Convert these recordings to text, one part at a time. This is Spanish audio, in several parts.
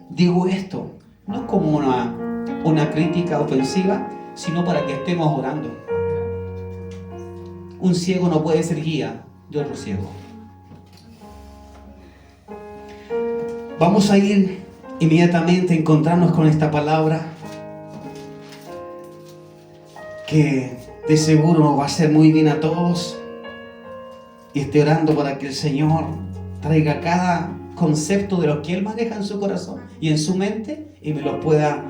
digo esto, no como una crítica ofensiva, sino para que estemos orando. Un ciego no puede ser guía de otro ciego. Vamos a ir inmediatamente a encontrarnos con esta palabra que de seguro nos va a hacer muy bien a todos. Y estoy orando para que el Señor traiga cada concepto de lo que Él maneja en su corazón y en su mente y me lo pueda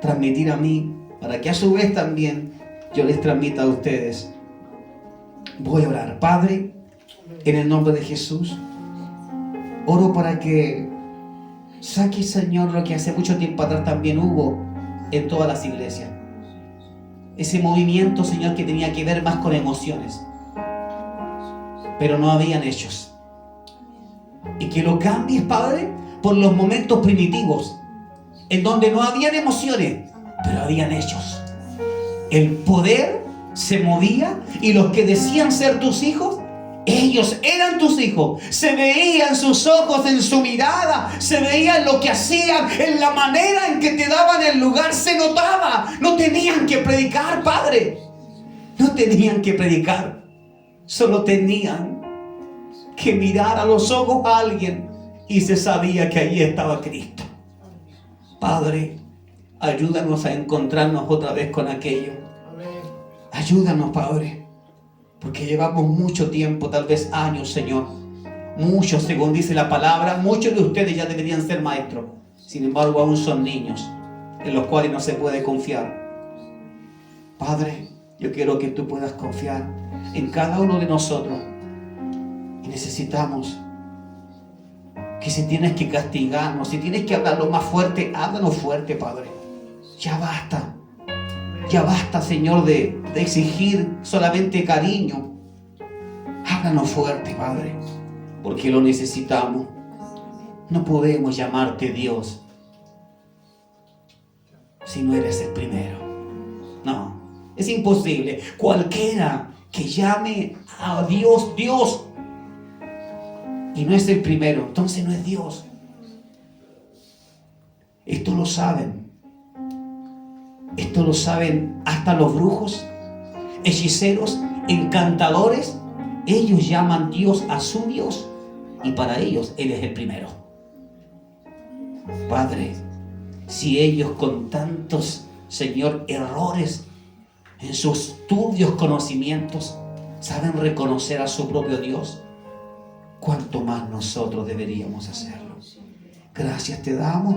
transmitir a mí, para que a su vez también yo les transmita a ustedes. Voy a orar. Padre, en el nombre de Jesús, oro para que saque, Señor, lo que hace mucho tiempo atrás también hubo en todas las iglesias. Ese movimiento, Señor, que tenía que ver más con emociones, pero no habían hechos. Y que lo cambies, Padre, por los momentos primitivos, en donde no habían emociones, pero habían hechos. El poder se movía y los que decían ser tus hijos, ellos eran tus hijos. Se veía en sus ojos, en su mirada, se veía en lo que hacían, en la manera en que te daban el lugar, se notaba. No tenían que predicar, Padre. No tenían que predicar. Solo tenían que mirar a los ojos a alguien y se sabía que allí estaba Cristo. Padre, ayúdanos a encontrarnos otra vez con aquello. Ayúdanos, Padre, porque llevamos mucho tiempo, tal vez años, Señor. Muchos, según dice la palabra, muchos de ustedes ya deberían ser maestros. Sin embargo, aún son niños en los cuales no se puede confiar. Padre, yo quiero que tú puedas confiar en cada uno de nosotros. Y necesitamos que si tienes que castigarnos, si tienes que hablarlo más fuerte, háblanos fuerte, Padre. Ya basta. Ya basta, Señor, de exigir solamente cariño. Háblanos fuerte, Padre, porque lo necesitamos. No podemos llamarte Dios si no eres el primero. No, es imposible. Cualquiera que llame a Dios, Dios, y no es el primero, entonces no es Dios. Esto lo saben. Esto lo saben hasta los brujos, hechiceros, encantadores. Ellos llaman Dios a su Dios y para ellos Él es el primero. Padre, si ellos con tantos, Señor, errores en sus turbios conocimientos saben reconocer a su propio Dios, cuánto más nosotros deberíamos hacerlo. Gracias te damos,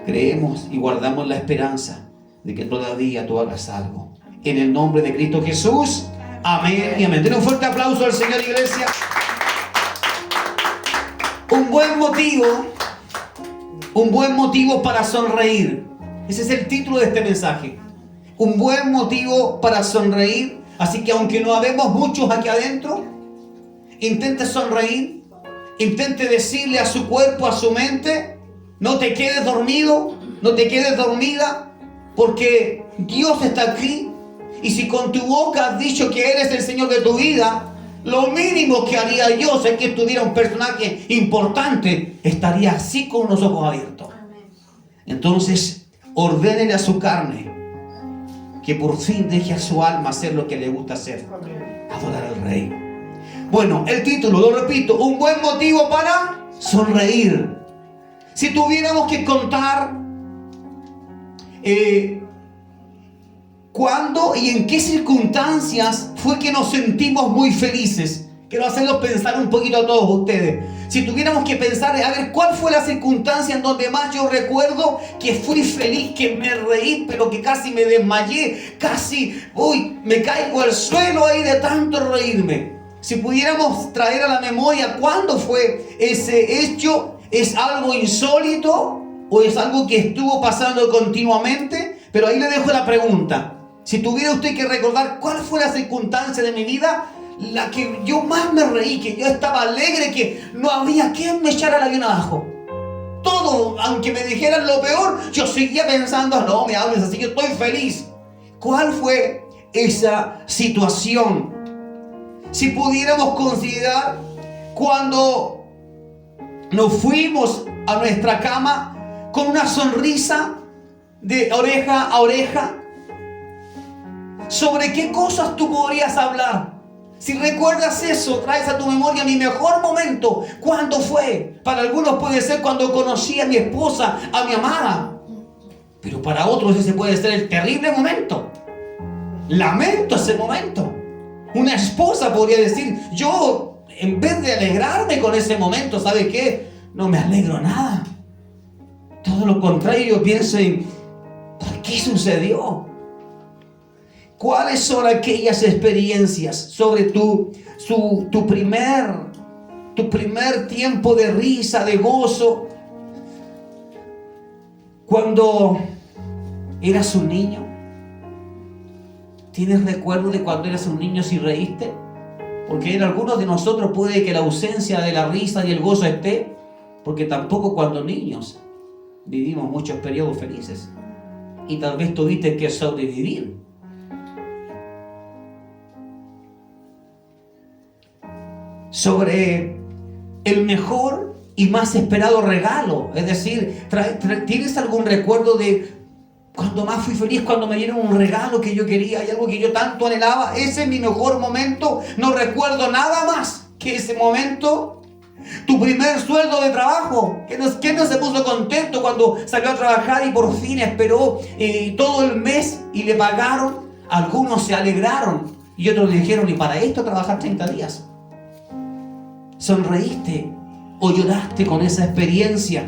creemos y guardamos la esperanza de que todavía tú hagas algo. En el nombre de Cristo Jesús, amén y amén. Den un fuerte aplauso al Señor, iglesia. Un buen motivo para sonreír. Ese es el título de este mensaje. Un buen motivo para sonreír. Así que aunque no habemos muchos aquí adentro, intente sonreír. Intente decirle a su cuerpo, a su mente, no te quedes dormido, no te quedes dormida, porque Dios está aquí. Y si con tu boca has dicho que eres el Señor de tu vida, lo mínimo que haría yo, si es que estuviera un personaje importante, estaría así con unos ojos abiertos. Entonces, ordénele a su carne que por fin deje a su alma hacer lo que le gusta hacer: adorar al Rey. Bueno, el título, lo repito, un buen motivo para sonreír. Si tuviéramos que contar ¿cuándo y en qué circunstancias fue que nos sentimos muy felices? Quiero hacerlos pensar un poquito a todos ustedes. Si tuviéramos que pensar, a ver, ¿cuál fue la circunstancia en donde más yo recuerdo que fui feliz, que me reí, pero que casi me desmayé, casi, me caigo al suelo ahí de tanto reírme? Si pudiéramos traer a la memoria cuándo fue ese hecho, ¿es algo insólito o es algo que estuvo pasando continuamente? Pero ahí le dejo la pregunta. Si tuviera usted que recordar cuál fue la circunstancia de mi vida, la que yo más me reí, que yo estaba alegre, que no había quien me echara el avión abajo. Todo, aunque me dijeran lo peor, yo seguía pensando, no me hables así, yo estoy feliz. ¿Cuál fue esa situación? Si pudiéramos considerar cuando nos fuimos a nuestra cama con una sonrisa de oreja a oreja. ¿Sobre qué cosas tú podrías hablar? Si recuerdas eso, traes a tu memoria mi mejor momento. ¿Cuándo fue? Para algunos puede ser cuando conocí a mi esposa, a mi amada. Pero para otros ese puede ser el terrible momento. Lamento ese momento. Una esposa podría decir, yo en vez de alegrarme con ese momento, ¿sabe qué? No me alegro nada. Todo lo contrario, yo pienso en, ¿por qué sucedió? ¿Cuáles son aquellas experiencias sobre tu primer tiempo de risa, de gozo? Cuando eras un niño. ¿Tienes recuerdo de cuando eras un niño si reíste? Porque en algunos de nosotros puede que la ausencia de la risa y el gozo esté, porque tampoco cuando niños vivimos muchos periodos felices. Y tal vez tuviste que sobrevivir. Sobre el mejor y más esperado regalo. Es decir, ¿tienes algún recuerdo de cuando más fui feliz? Cuando me dieron un regalo que yo quería y algo que yo tanto anhelaba. Ese es mi mejor momento. No recuerdo nada más que ese momento. Tu primer sueldo de trabajo. ¿Quién no se puso contento cuando salió a trabajar y por fin esperó todo el mes y le pagaron? Algunos se alegraron y otros dijeron, ¿y para esto trabajar 30 días? ¿Sonreíste o lloraste con esa experiencia?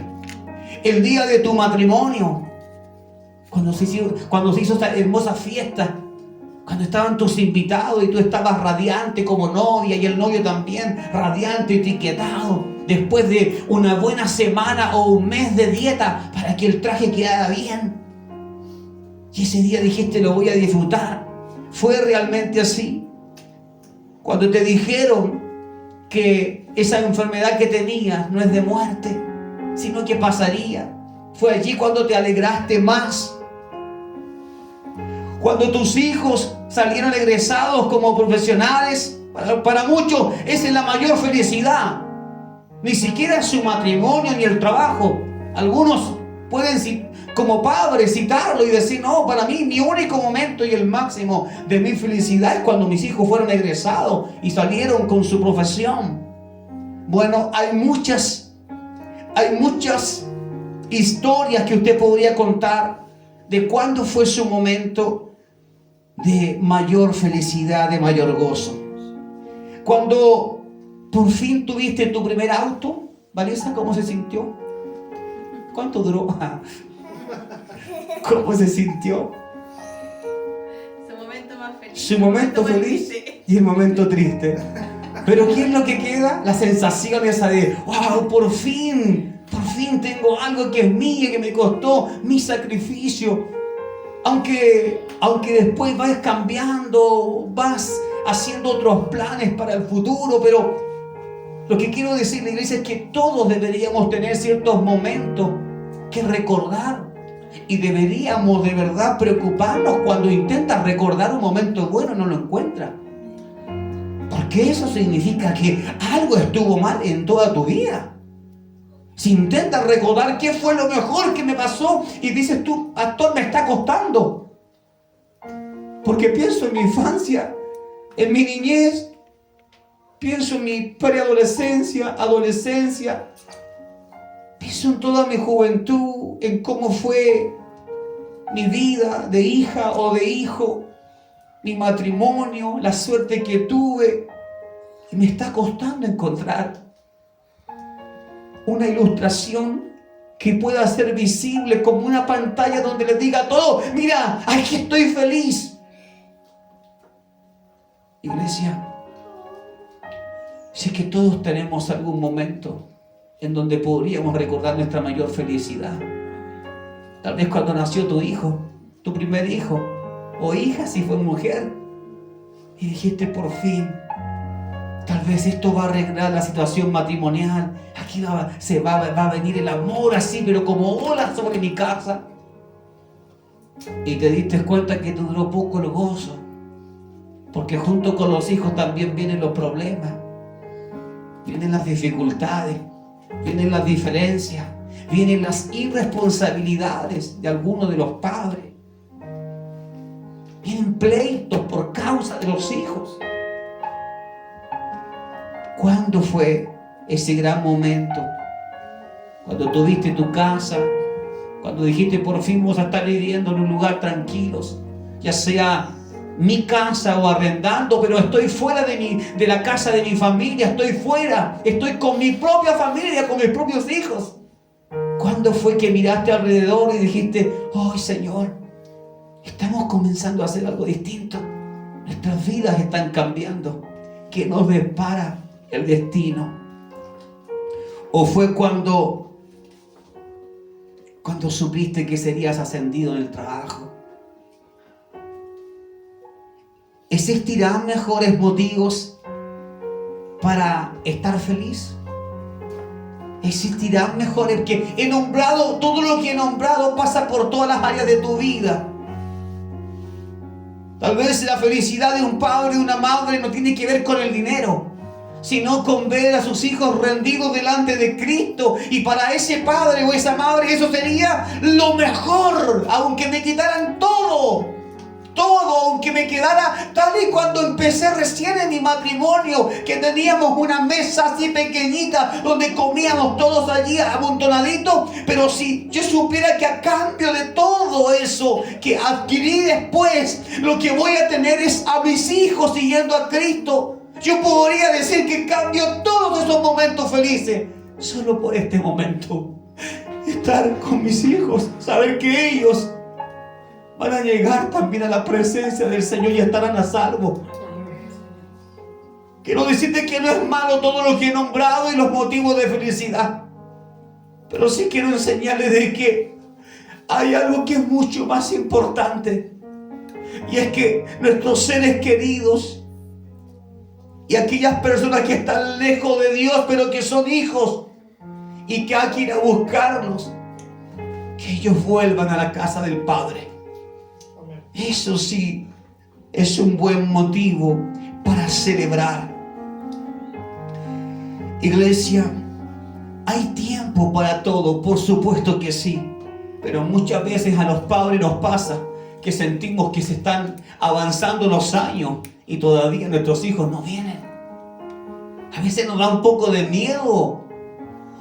El día de tu matrimonio, cuando se hizo esta hermosa fiesta, cuando estaban tus invitados y tú estabas radiante como novia y el novio también radiante, etiquetado, después de una buena semana o un mes de dieta para que el traje quedara bien. Y ese día dijiste, lo voy a disfrutar. ¿Fue realmente así? Cuando te dijeron que esa enfermedad que tenías no es de muerte, sino que pasaría. Fue allí cuando te alegraste más. Cuando tus hijos salieron egresados como profesionales, para muchos esa es la mayor felicidad. Ni siquiera su matrimonio ni el trabajo. Algunos pueden, como padres, citarlo y decir, no, para mí mi único momento y el máximo de mi felicidad es cuando mis hijos fueron egresados y salieron con su profesión. Bueno, hay muchas historias que usted podría contar de cuándo fue su momento de mayor felicidad, de mayor gozo. Cuando por fin tuviste tu primer auto, Vanessa, ¿cómo se sintió? ¿Cuánto duró? ¿Cómo se sintió? Su momento más feliz. Su momento feliz y el momento triste. Pero ¿qué es lo que queda? La sensación esa de, wow, por fin tengo algo que es mío, que me costó mi sacrificio. Aunque después vas cambiando, vas haciendo otros planes para el futuro, pero lo que quiero decirle, iglesia, es que todos deberíamos tener ciertos momentos que recordar. Y deberíamos de verdad preocuparnos cuando intentas recordar un momento bueno y no lo encuentras. Porque eso significa que algo estuvo mal en toda tu vida. Si intentas recordar qué fue lo mejor que me pasó y dices tú, pastor, me está costando. Porque pienso en mi infancia, en mi niñez, pienso en mi preadolescencia, adolescencia, pienso en toda mi juventud, en cómo fue mi vida de hija o de hijo, mi matrimonio, la suerte que tuve. Y me está costando encontrar una ilustración que pueda ser visible como una pantalla donde les diga a todos, mira, aquí estoy feliz. Iglesia, sé que todos tenemos algún momento en donde podríamos recordar nuestra mayor felicidad. Tal vez cuando nació tu hijo, tu primer hijo, o hija si fue mujer, y dijiste por fin, tal vez esto va a arreglar la situación matrimonial. Aquí va a venir el amor así, pero como olas sobre mi casa. Y te diste cuenta que te duró poco el gozo. Porque junto con los hijos también vienen los problemas. Vienen las dificultades. Vienen las diferencias. Vienen las irresponsabilidades de algunos de los padres. Vienen pleitos por causa de los hijos. ¿Cuándo fue ese gran momento? Cuando tuviste tu casa, cuando dijiste por fin vamos a estar viviendo en un lugar tranquilos, ya sea mi casa o arrendando, pero estoy fuera de la casa de mi familia, estoy fuera, estoy con mi propia familia, con mis propios hijos. ¿Cuándo fue que miraste alrededor y dijiste, oh Señor, estamos comenzando a hacer algo distinto? Nuestras vidas están cambiando. ¿Qué nos depara el destino? ¿O fue cuando supiste que serías ascendido en el trabajo? ¿Existirán mejores motivos para estar feliz? ¿Existirán mejores? Que he nombrado, todo lo que he nombrado pasa por todas las áreas de tu vida. Tal vez la felicidad de un padre o una madre no tiene que ver con el dinero, sino con ver a sus hijos rendidos delante de Cristo. Y para ese padre o esa madre eso sería lo mejor, aunque me quitaran todo, aunque me quedara tal y cuando empecé recién en mi matrimonio, que teníamos una mesa así pequeñita donde comíamos todos allí amontonaditos. Pero si yo supiera que a cambio de todo eso que adquirí después, lo que voy a tener es a mis hijos siguiendo a Cristo, yo podría decir que cambio todos esos momentos felices solo por este momento. Estar con mis hijos, saber que ellos van a llegar también a la presencia del Señor y estarán a salvo. Quiero decirte que no es malo todo lo que he nombrado y los motivos de felicidad, pero sí quiero enseñarles de que hay algo que es mucho más importante, y es que nuestros seres queridos y aquellas personas que están lejos de Dios pero que son hijos y que hay que ir a buscarlos, que ellos vuelvan a la casa del Padre. Eso sí es un buen motivo para celebrar. Iglesia, hay tiempo para todo, por supuesto que sí, pero muchas veces a los padres nos pasa que sentimos que se están avanzando los años y todavía nuestros hijos no vienen. A veces nos da un poco de miedo,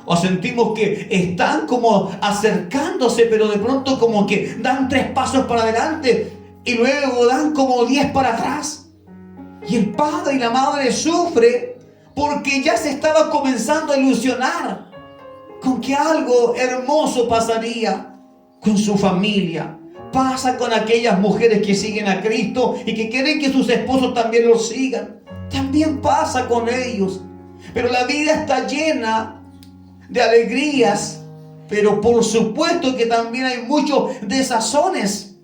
o sentimos que están como acercándose, pero de pronto como que dan 3 pasos para adelante y luego dan como 10 para atrás. Y el padre y la madre sufre porque ya se estaba comenzando a ilusionar con que algo hermoso pasaría con su familia. Pasa con aquellas mujeres que siguen a Cristo y que quieren que sus esposos también los sigan. También pasa con ellos. Pero la vida está llena de alegrías, pero por supuesto que también hay muchos desazones.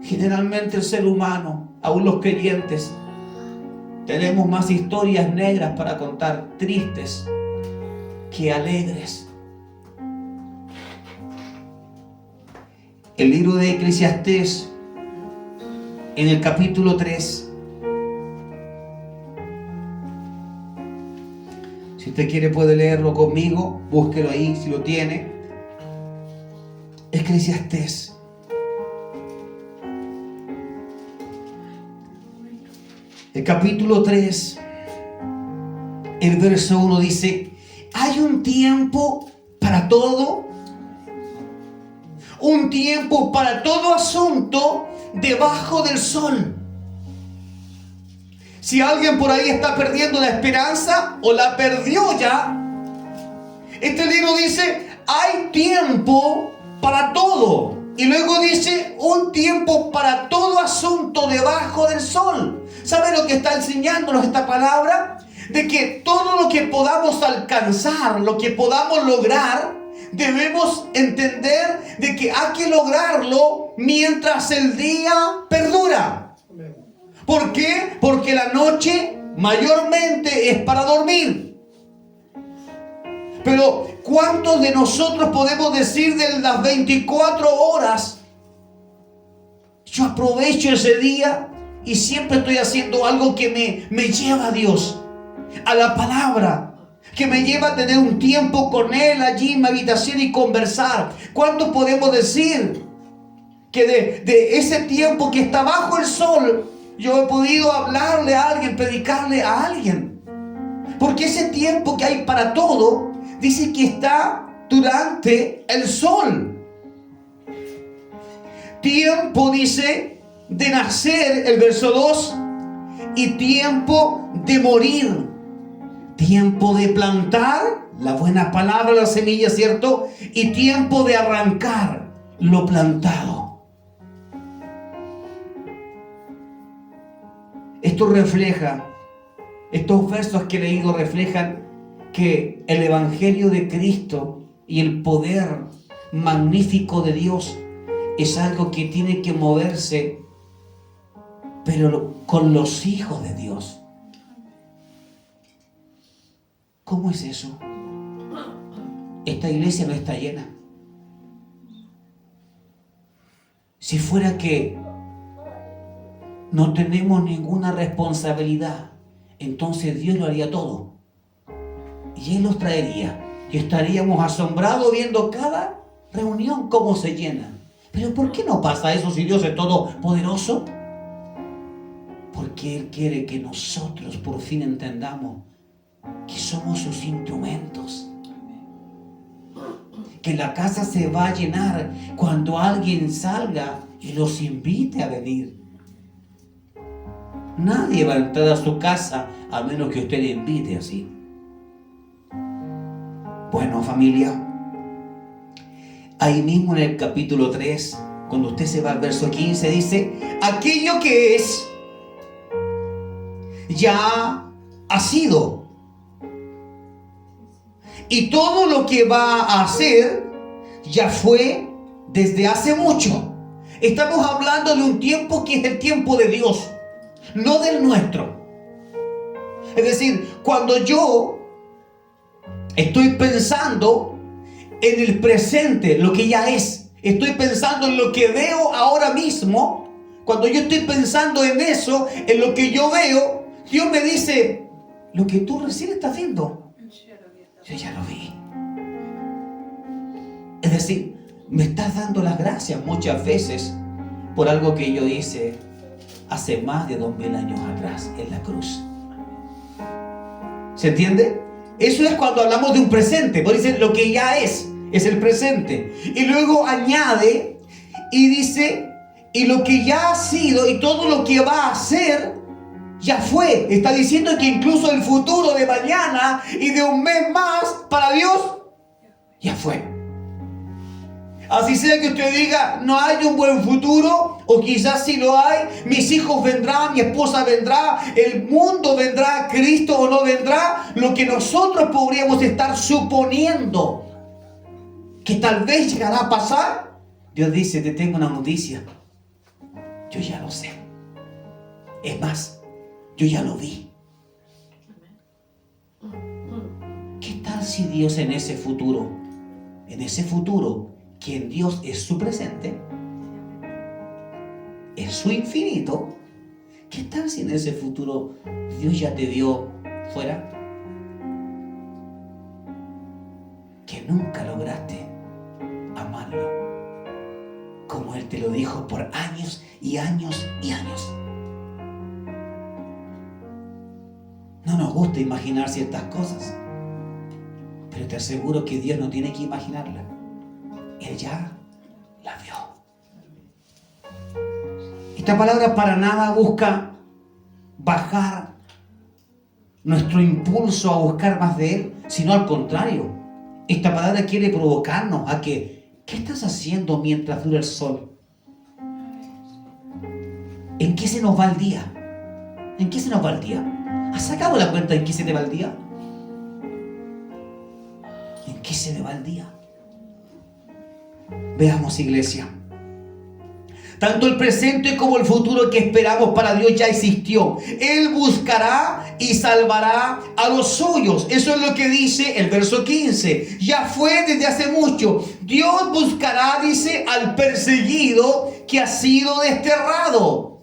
Generalmente el ser humano, aún los creyentes, tenemos más historias negras para contar, tristes, que alegres. El libro de Eclesiastés, en el capítulo 3, si usted quiere puede leerlo conmigo, búsquelo ahí si lo tiene. Eclesiastés. El capítulo 3, el verso 1 dice: hay un tiempo para todo, un tiempo para todo asunto debajo del sol. Si alguien por ahí está perdiendo la esperanza o la perdió ya, este libro dice: hay tiempo para todo. Y luego dice: un tiempo para todo asunto debajo del sol. ¿Sabe lo que está enseñándonos esta palabra? De que todo lo que podamos alcanzar, lo que podamos lograr, debemos entender de que hay que lograrlo mientras el día perdura. ¿Por qué? Porque la noche mayormente es para dormir. Pero ¿cuántos de nosotros podemos decir de las 24 horas, yo aprovecho ese día y siempre estoy haciendo algo que me lleva a Dios, a la palabra? que me lleva a tener un tiempo con Él allí en mi habitación y conversar. ¿Cuánto podemos decir que de ese tiempo que está bajo el sol, yo he podido hablarle a alguien, predicarle a alguien? Porque ese tiempo que hay para todo, dice que está durante el sol. Tiempo, dice, de nacer, el verso 2, y tiempo de morir. Tiempo de plantar, la buena palabra, la semilla, ¿cierto? Y tiempo de arrancar lo plantado. Esto refleja, estos versos que he leído reflejan que el Evangelio de Cristo y el poder magnífico de Dios es algo que tiene que moverse, pero con los hijos de Dios. ¿Cómo es eso? Esta iglesia no está llena. Si fuera que no tenemos ninguna responsabilidad, entonces Dios lo haría todo. Y Él los traería. Y estaríamos asombrados viendo cada reunión cómo se llena. Pero ¿por qué no pasa eso si Dios es todopoderoso? Porque Él quiere que nosotros por fin entendamos que somos sus instrumentos. Que la casa se va a llenar cuando alguien salga y los invite a venir. Nadie va a entrar a su casa a menos que usted le invite así. Bueno, familia, ahí mismo en el capítulo 3, cuando usted se va al verso 15, dice: aquello que es, ya ha sido. Y todo lo que va a hacer, ya fue desde hace mucho. Estamos hablando de un tiempo que es el tiempo de Dios, no del nuestro. Es decir, cuando yo estoy pensando en el presente, lo que ya es, estoy pensando en lo que veo ahora mismo, cuando yo estoy pensando en eso, en lo que yo veo, Dios me dice: lo que tú recién estás viendo, yo ya lo vi. Es decir, me estás dando las gracias muchas veces por algo que yo hice hace más de 2000 años atrás en la cruz. ¿Se entiende? Eso es cuando hablamos de un presente. Por decir, lo que ya es el presente. Y luego añade y dice: y lo que ya ha sido y todo lo que va a ser, ya fue. Está diciendo que incluso el futuro de mañana y de un mes más, para Dios, ya fue. Así sea que usted diga: no hay un buen futuro, o quizás sí lo hay, mis hijos vendrán, mi esposa vendrá, el mundo vendrá, Cristo o no vendrá, lo que nosotros podríamos estar suponiendo que tal vez llegará a pasar, Dios dice: te tengo una noticia, yo ya lo sé. Es más, yo ya lo vi. ¿Qué tal si Dios en ese futuro, que en Dios es su presente, es su infinito, qué tal si en ese futuro Dios ya te vio fuera? Que nunca lograste amarlo como Él te lo dijo por años y años y años. No nos gusta imaginar ciertas cosas, pero te aseguro que Dios no tiene que imaginarla. Él ya la vio. Esta palabra para nada busca bajar nuestro impulso a buscar más de Él, sino al contrario. Esta palabra quiere provocarnos a que, ¿qué estás haciendo mientras dura el sol? ¿En qué se nos va el día? ¿En qué se nos va el día? ¿Has sacado la cuenta en qué se te va el día? ¿En qué se me va el día? Veamos, iglesia. Tanto el presente como el futuro que esperamos para Dios ya existió. Él buscará y salvará a los suyos. Eso es lo que dice el verso 15. Ya fue desde hace mucho. Dios buscará, dice, al perseguido que ha sido desterrado.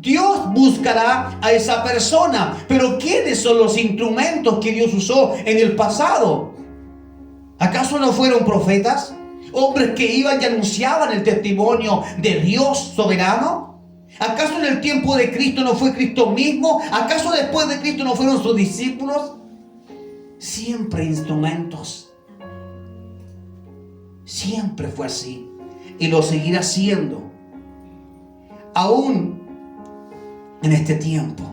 Dios buscará a esa persona. Pero ¿quiénes son los instrumentos que Dios usó en el pasado? ¿Acaso no fueron profetas? Hombres que iban y anunciaban el testimonio de Dios soberano. ¿Acaso en el tiempo de Cristo no fue Cristo mismo? ¿Acaso después de Cristo no fueron sus discípulos? Siempre instrumentos. Siempre fue así. Y lo seguirá siendo. Aún en este tiempo.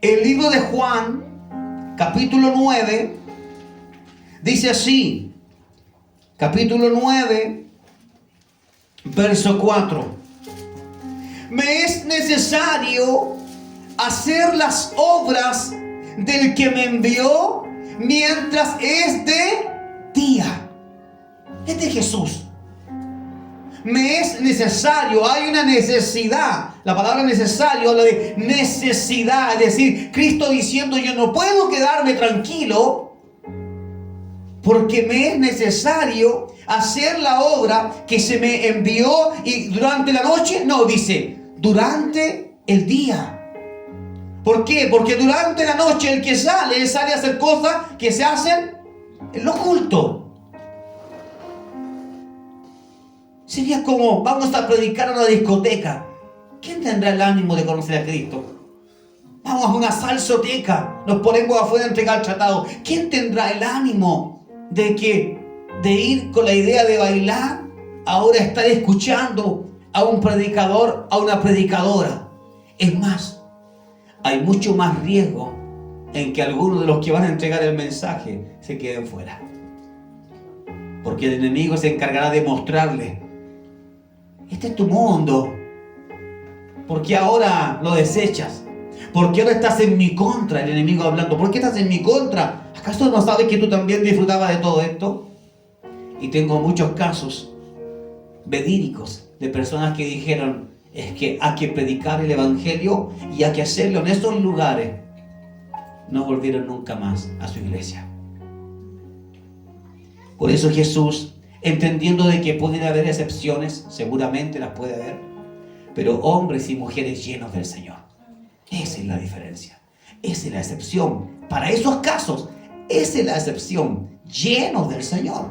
El libro de Juan, capítulo 9, dice así. Capítulo 9, verso 4. Me es necesario hacer las obras del que me envió mientras es de día. Es de Jesús. Me es necesario, hay una necesidad. La palabra necesario habla de necesidad. Es decir, Cristo diciendo: yo no puedo quedarme tranquilo porque me es necesario hacer la obra que se me envió. Y durante la noche, no, dice, durante el día. ¿Por qué? Porque durante la noche el que sale, él sale a hacer cosas que se hacen en lo oculto. Sería como: vamos a predicar en una discoteca. ¿Quién tendrá el ánimo de conocer a Cristo? Vamos a una salsoteca, nos ponemos afuera a entregar el tratado. ¿Quién tendrá el ánimo de ir con la idea de bailar? Ahora estar escuchando a un predicador, a una predicadora. Es más, hay mucho más riesgo en que algunos de los que van a entregar el mensaje se queden fuera. Porque el enemigo se encargará de mostrarle: este es tu mundo. ¿Por qué ahora lo desechas? ¿Por qué ahora estás en mi contra? El enemigo hablando: ¿por qué estás en mi contra? ¿Acaso no sabes que tú también disfrutabas de todo esto? Y tengo muchos casos verídicos de personas que dijeron: es que hay que predicar el evangelio y hay que hacerlo en esos lugares. No volvieron nunca más a su iglesia. Por eso Jesús, entendiendo de que pueden haber excepciones, seguramente las puede haber, pero hombres y mujeres llenos del Señor. Esa es la diferencia. Esa es la excepción. Para esos casos, esa es la excepción. Llenos del Señor.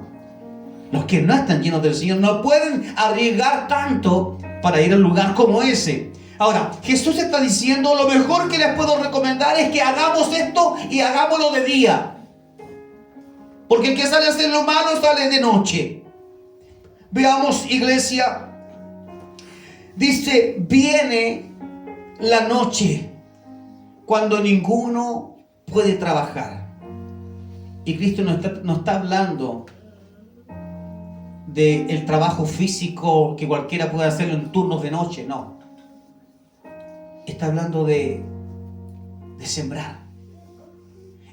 Los que no están llenos del Señor no pueden arriesgar tanto para ir a un lugar como ese. Ahora, Jesús está diciendo: lo mejor que les puedo recomendar es que hagamos esto y hagámoslo de día. Porque el que sale a hacer lo malo sale de noche. Veamos, iglesia. Dice: viene la noche cuando ninguno puede trabajar. Y Cristo no está hablando del trabajo físico que cualquiera puede hacerlo en turnos de noche, no. Está hablando de sembrar.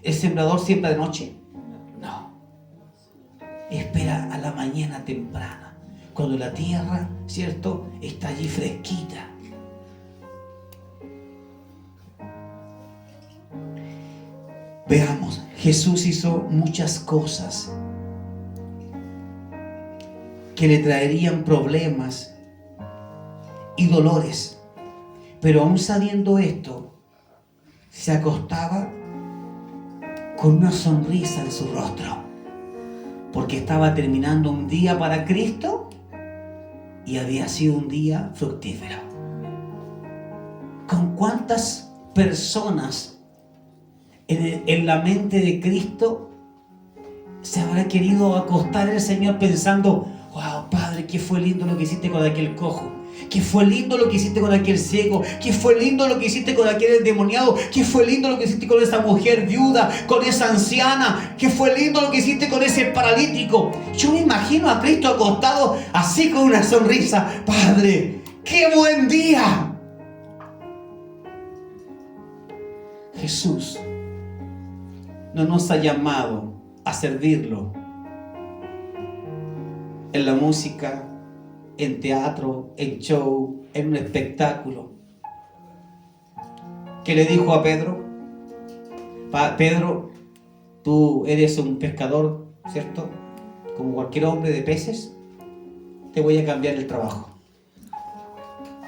¿El sembrador siembra de noche? No. Espera a la mañana temprana, cuando la tierra, ¿cierto?, está allí fresquita. Veamos, Jesús hizo muchas cosas que le traerían problemas y dolores, pero aún sabiendo esto, se acostaba con una sonrisa en su rostro, porque estaba terminando un día para Cristo y había sido un día fructífero. ¿Con cuántas personas en la mente de Cristo se habrá querido acostar el Señor pensando: wow, Padre, qué fue lindo lo que hiciste con aquel cojo, qué fue lindo lo que hiciste con aquel ciego, qué fue lindo lo que hiciste con aquel endemoniado, qué fue lindo lo que hiciste con esa mujer viuda, con esa anciana, qué fue lindo lo que hiciste con ese paralítico? Yo me imagino a Cristo acostado así con una sonrisa: Padre, qué buen día. Jesús no nos ha llamado a servirlo en la música, en teatro, en show, en un espectáculo. ¿Qué le dijo a Pedro? Pedro, tú eres un pescador, ¿cierto? Como cualquier hombre de peces. Te voy a cambiar el trabajo.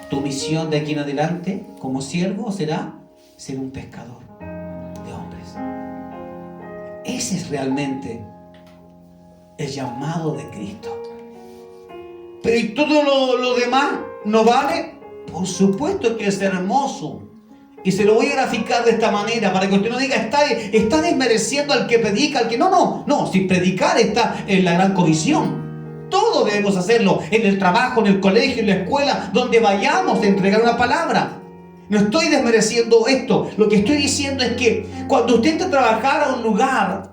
Tu misión de aquí en adelante, como siervo, será ser un pescador de hombres. Ese es realmente el llamado de Cristo. Pero ¿y todo lo demás no vale? Por supuesto que es hermoso. Y se lo voy a graficar de esta manera para que usted no diga, está desmereciendo al que predica, al que no. Si predicar está en la gran comisión. Todos debemos hacerlo, en el trabajo, en el colegio, en la escuela, donde vayamos a entregar una palabra. No estoy desmereciendo esto. Lo que estoy diciendo es que cuando usted entra a trabajar a un lugar,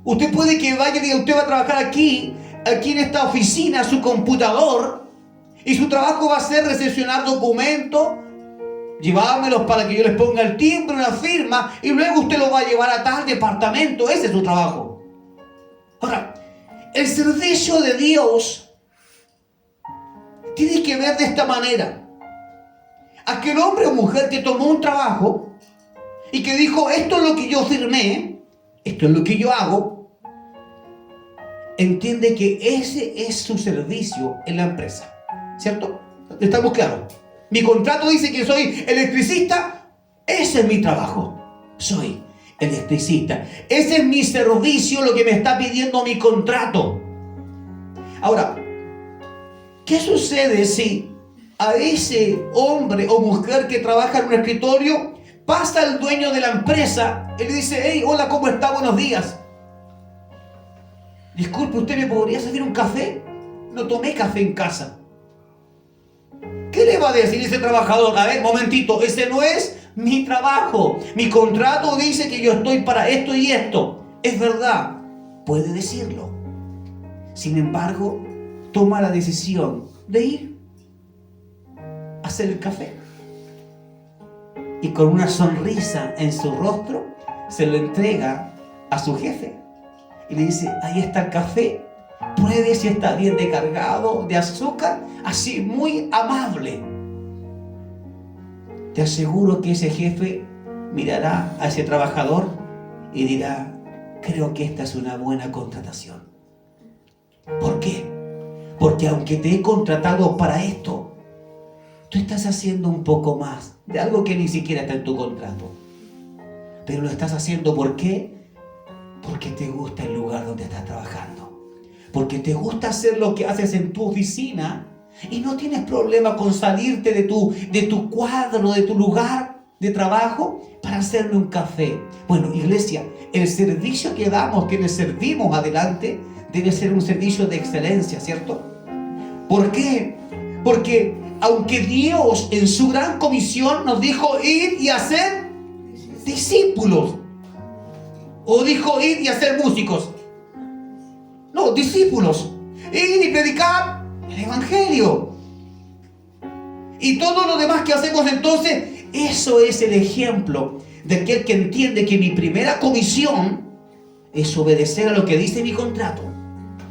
usted puede que vaya y diga, usted va a trabajar aquí en esta oficina, a su computador, y su trabajo va a ser recepcionar documentos, llevármelos para que yo les ponga el timbre, una firma, y luego usted lo va a llevar a tal departamento. Ese es su trabajo. Ahora, el servicio de Dios tiene que ver de esta manera. Aquel hombre o mujer que tomó un trabajo y que dijo, esto es lo que yo firmé, esto es lo que yo hago, entiende que ese es su servicio en la empresa. ¿Cierto? ¿Estamos claros? Mi contrato dice que soy electricista. Ese es mi trabajo. Soy electricista. Ese es mi servicio, lo que me está pidiendo mi contrato. Ahora, ¿qué sucede si a ese hombre o mujer que trabaja en un escritorio pasa el dueño de la empresa y le dice, hey, hola, ¿cómo está? Buenos días. Disculpe, ¿usted me podría servir un café? No tomé café en casa. ¿Qué le va a decir ese trabajador? A ver, momentito, ese no es mi trabajo. Mi contrato dice que yo estoy para esto y esto. Es verdad, puede decirlo. Sin embargo, toma la decisión de ir a hacer el café. Y con una sonrisa en su rostro, se lo entrega a su jefe. Y le dice, ahí está el café. Pruebe si está bien descargado de azúcar, así muy amable. Te aseguro que ese jefe mirará a ese trabajador y dirá, creo que esta es una buena contratación. ¿Por qué? Porque aunque te he contratado para esto, tú estás haciendo un poco más de algo que ni siquiera está en tu contrato. Pero lo estás haciendo ¿por qué? Porque te gusta el lugar donde estás trabajando. Porque te gusta hacer lo que haces en tu oficina y no tienes problema con salirte de tu cuadro, de tu lugar de trabajo para hacerme un café. Bueno, iglesia, el servicio que damos, que le servimos adelante, debe ser un servicio de excelencia, ¿cierto? ¿Por qué? Porque aunque Dios en su gran comisión nos dijo ir y hacer discípulos, o dijo ir y hacer músicos, no, discípulos, ir y predicar el evangelio. Y todo lo demás que hacemos entonces, eso es el ejemplo de aquel que entiende que mi primera comisión es obedecer a lo que dice mi contrato,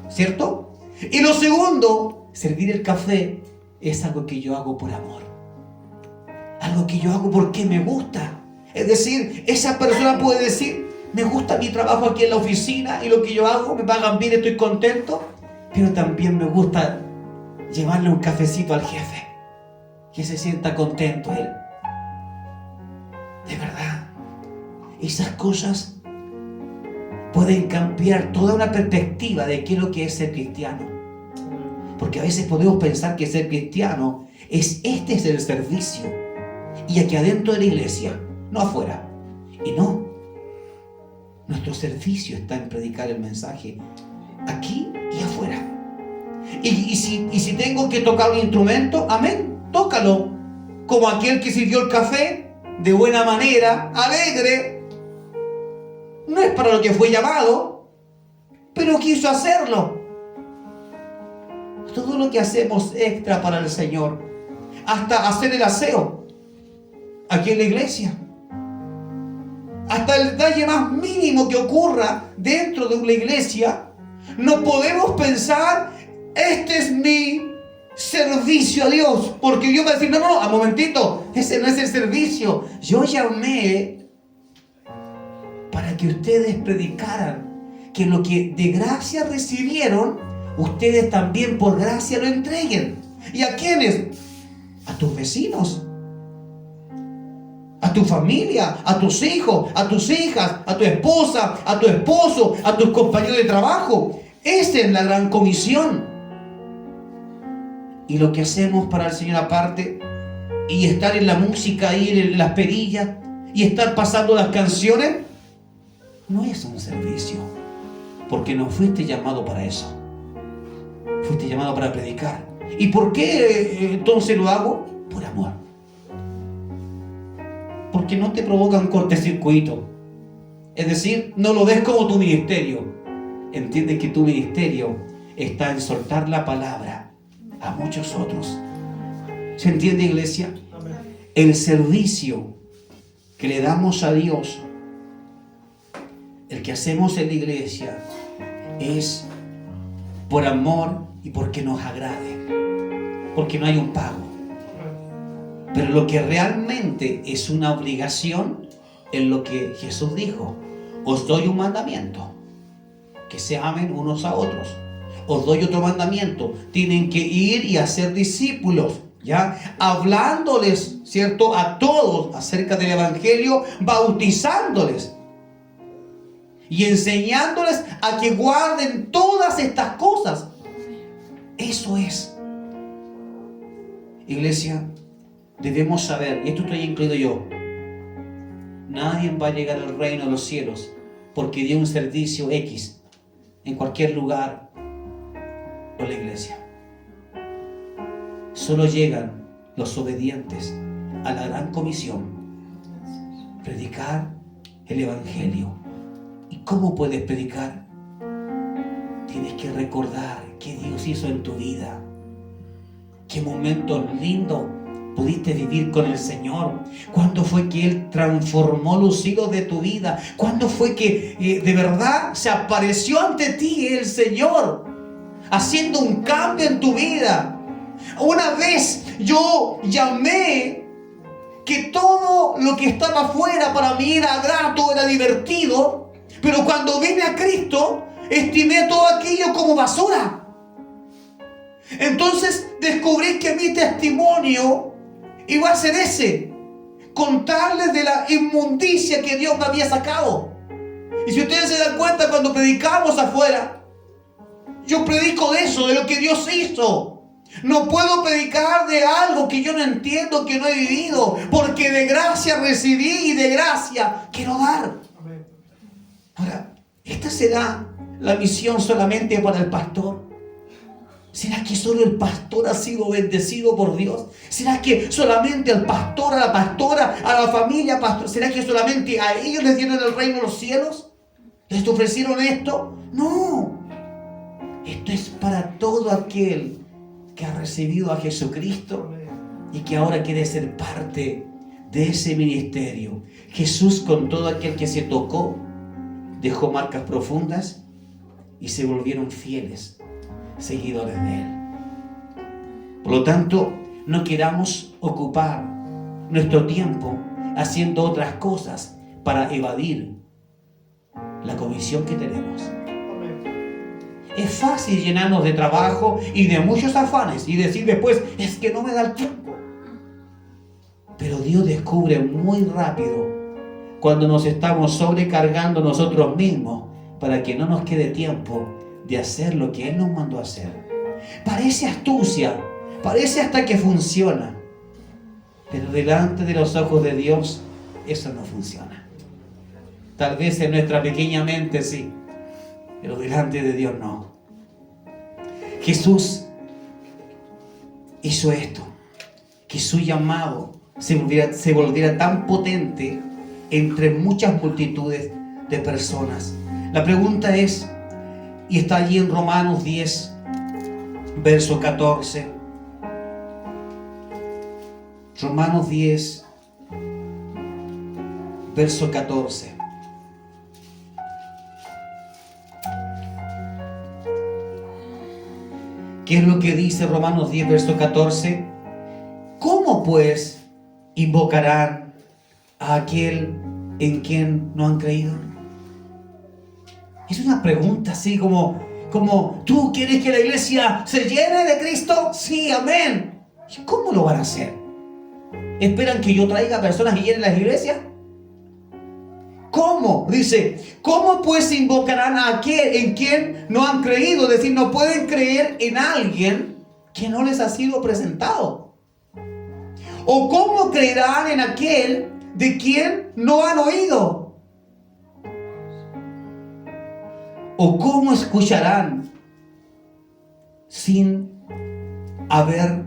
¿cierto? Y lo segundo, servir el café, es algo que yo hago por amor, algo que yo hago porque me gusta. Es decir, esa persona puede decir, me gusta mi trabajo aquí en la oficina y lo que yo hago, me pagan bien, estoy contento, pero también me gusta llevarle un cafecito al jefe, que se sienta contento él. De verdad, esas cosas pueden cambiar toda una perspectiva de qué es lo que es ser cristiano. Porque a veces podemos pensar que ser cristiano este es el servicio, y aquí adentro de la iglesia, no afuera. Y no, nuestro servicio está en predicar el mensaje aquí y afuera. Y si tengo que tocar un instrumento, amén, tócalo, como aquel que sirvió el café de buena manera, alegre. No es para lo que fue llamado, pero quiso hacerlo. Todo lo que hacemos extra para el Señor, hasta hacer el aseo aquí en la iglesia, hasta el detalle más mínimo que ocurra dentro de una iglesia, no podemos pensar, este es mi servicio a Dios, porque Dios va a decir, no, a momentito, ese no es el servicio. Yo llamé para que ustedes predicaran, que lo que de gracia recibieron, ustedes también por gracia lo entreguen. ¿Y a quiénes? a tus vecinos, a tu familia, a tus hijos, a tus hijas, a tu esposa, a tu esposo, a tus compañeros de trabajo. Esa es la gran comisión. Y lo que hacemos para el Señor aparte, y estar en la música, ir en las perillas, y estar pasando las canciones, no es un servicio, porque no fuiste llamado para eso. Fuiste llamado para predicar. ¿Y por qué entonces lo hago? Por amor. Porque no te provoca un cortocircuito. Es decir, no lo ves como tu ministerio. Entiendes que tu ministerio está en soltar la palabra a muchos otros. ¿Se entiende, iglesia? El servicio que le damos a Dios, el que hacemos en la iglesia, es por amor y porque nos agrade, porque no hay un pago. Pero lo que realmente es una obligación es lo que Jesús dijo: os doy un mandamiento, que se amen unos a otros. Os doy otro mandamiento: tienen que ir y hacer discípulos, ¿ya? Hablándoles, ¿cierto?, a todos acerca del Evangelio, bautizándoles y enseñándoles a que guarden todas estas cosas. Eso es. Iglesia, debemos saber, y esto estoy incluido yo, nadie va a llegar al reino de los cielos porque dio un servicio X en cualquier lugar o la iglesia. Solo llegan los obedientes a la gran comisión: predicar el Evangelio. ¿Y cómo puedes predicar? Tienes que recordar qué Dios hizo en tu vida, qué momentos lindos pudiste vivir con el Señor, cuándo fue que Él transformó los hilos de tu vida, cuándo fue que de verdad se apareció ante ti el Señor, haciendo un cambio en tu vida. Una vez yo llamé que todo lo que estaba afuera para mí era grato, era divertido, pero cuando vine a Cristo, estimé todo aquello como basura. Entonces descubrí que mi testimonio iba a ser ese: contarles de la inmundicia que Dios me había sacado. Y si ustedes se dan cuenta, cuando predicamos afuera, yo predico de eso, de lo que Dios hizo. No puedo predicar de algo que yo no entiendo, que no he vivido, porque de gracia recibí y de gracia quiero dar. Ahora, ¿esta será la misión solamente para el pastor? ¿Será que solo el pastor ha sido bendecido por Dios? ¿Será que solamente al pastor, a la pastora, a la familia pastor, será que solamente a ellos les dieron el reino de los cielos? ¿Les ofrecieron esto? No. Esto es para todo aquel que ha recibido a Jesucristo y que ahora quiere ser parte de ese ministerio. Jesús, con todo aquel que se tocó, dejó marcas profundas y se volvieron fieles seguidores de Él. Por lo tanto, no queramos ocupar nuestro tiempo haciendo otras cosas para evadir la comisión que tenemos. Es fácil llenarnos de trabajo y de muchos afanes y decir después: es que no me da el tiempo. Pero Dios descubre muy rápido cuando nos estamos sobrecargando nosotros mismos para que no nos quede tiempo de hacer lo que Él nos mandó a hacer. Parece astucia, parece hasta que funciona, pero delante de los ojos de Dios eso no funciona. Tal vez en nuestra pequeña mente sí, pero delante de Dios no. Jesús hizo esto, que su llamado se volviera tan potente entre muchas multitudes de personas. La pregunta es, y está allí en Romanos 10, verso 14. Romanos 10, verso 14. ¿Qué es lo que dice Romanos 10, verso 14? ¿Cómo pues invocarán a aquel en quien no han creído? Es una pregunta así como ¿tú quieres que la iglesia se llene de Cristo? Sí, amén. ¿Cómo lo van a hacer? ¿Esperan que yo traiga personas y llenen las iglesias? ¿Cómo? Dice, ¿cómo pues invocarán a aquel en quien no han creído? Es decir, no pueden creer en alguien que no les ha sido presentado. ¿O cómo creerán en aquel de quien no han oído? ¿O cómo escucharán sin haber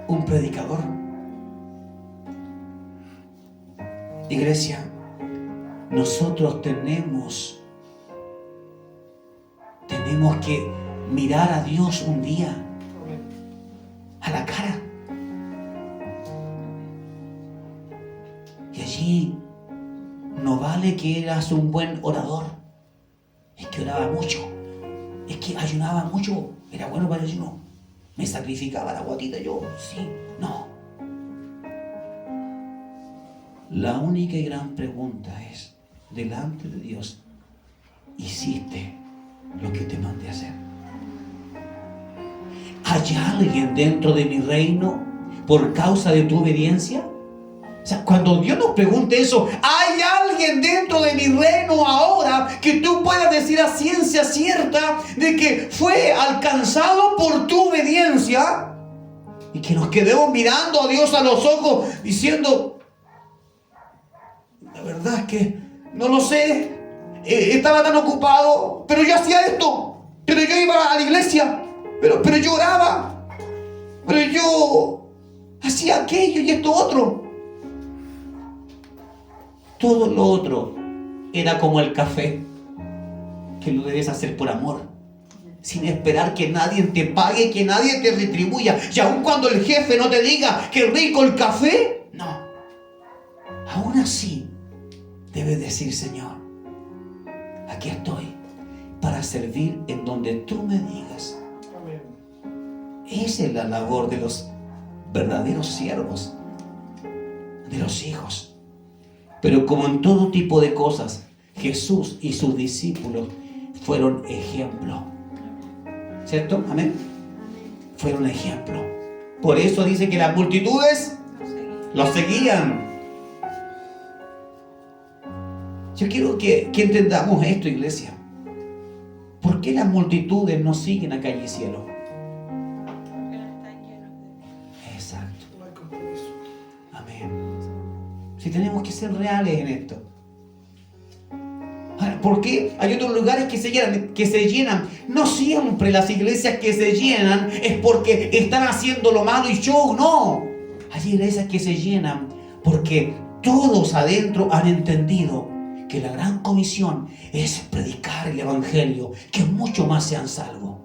un predicador? Iglesia, nosotros tenemos que mirar a Dios un día a la cara. Y allí no vale que eras un buen orador. Es que oraba mucho. Es que ayunaba mucho. Era bueno para el ayuno. Me sacrificaba la guatita yo. Sí, no. La única y gran pregunta es, delante de Dios, ¿hiciste lo que te mandé a hacer? ¿Hay alguien dentro de mi reino por causa de tu obediencia? O sea, cuando Dios nos pregunte eso, ¿hay alguien dentro de mi reino ahora que tú puedas decir a ciencia cierta de que fue alcanzado por tu obediencia? Y que nos quedemos mirando a Dios a los ojos diciendo, la verdad es que no lo sé, estaba tan ocupado, pero yo hacía esto, pero yo iba a la iglesia, pero yo oraba, pero yo hacía aquello y esto otro. Todo lo otro era como el café, que lo debes hacer por amor, sin esperar que nadie te pague, que nadie te retribuya. Y aun cuando el jefe no te diga que rico el café, no. Aún así, debes decir, Señor, aquí estoy para servir en donde tú me digas. Amén. Esa es la labor de los verdaderos siervos, de los hijos. Pero como en todo tipo de cosas, Jesús y sus discípulos fueron ejemplo. ¿Cierto? Amén. Fueron ejemplo. Por eso dice que las multitudes los seguían. Yo quiero que entendamos esto, iglesia. ¿Por qué las multitudes no siguen a Calle y Cielo? Porque no están llenos de... Exacto. Amén. Si tenemos que ser reales en esto. Ahora, ¿por qué hay otros lugares que se llenan? No siempre las iglesias que se llenan es porque están haciendo lo malo y show, no. Hay iglesias que se llenan porque todos adentro han entendido que la gran comisión es predicar el evangelio, que muchos más sean salvos.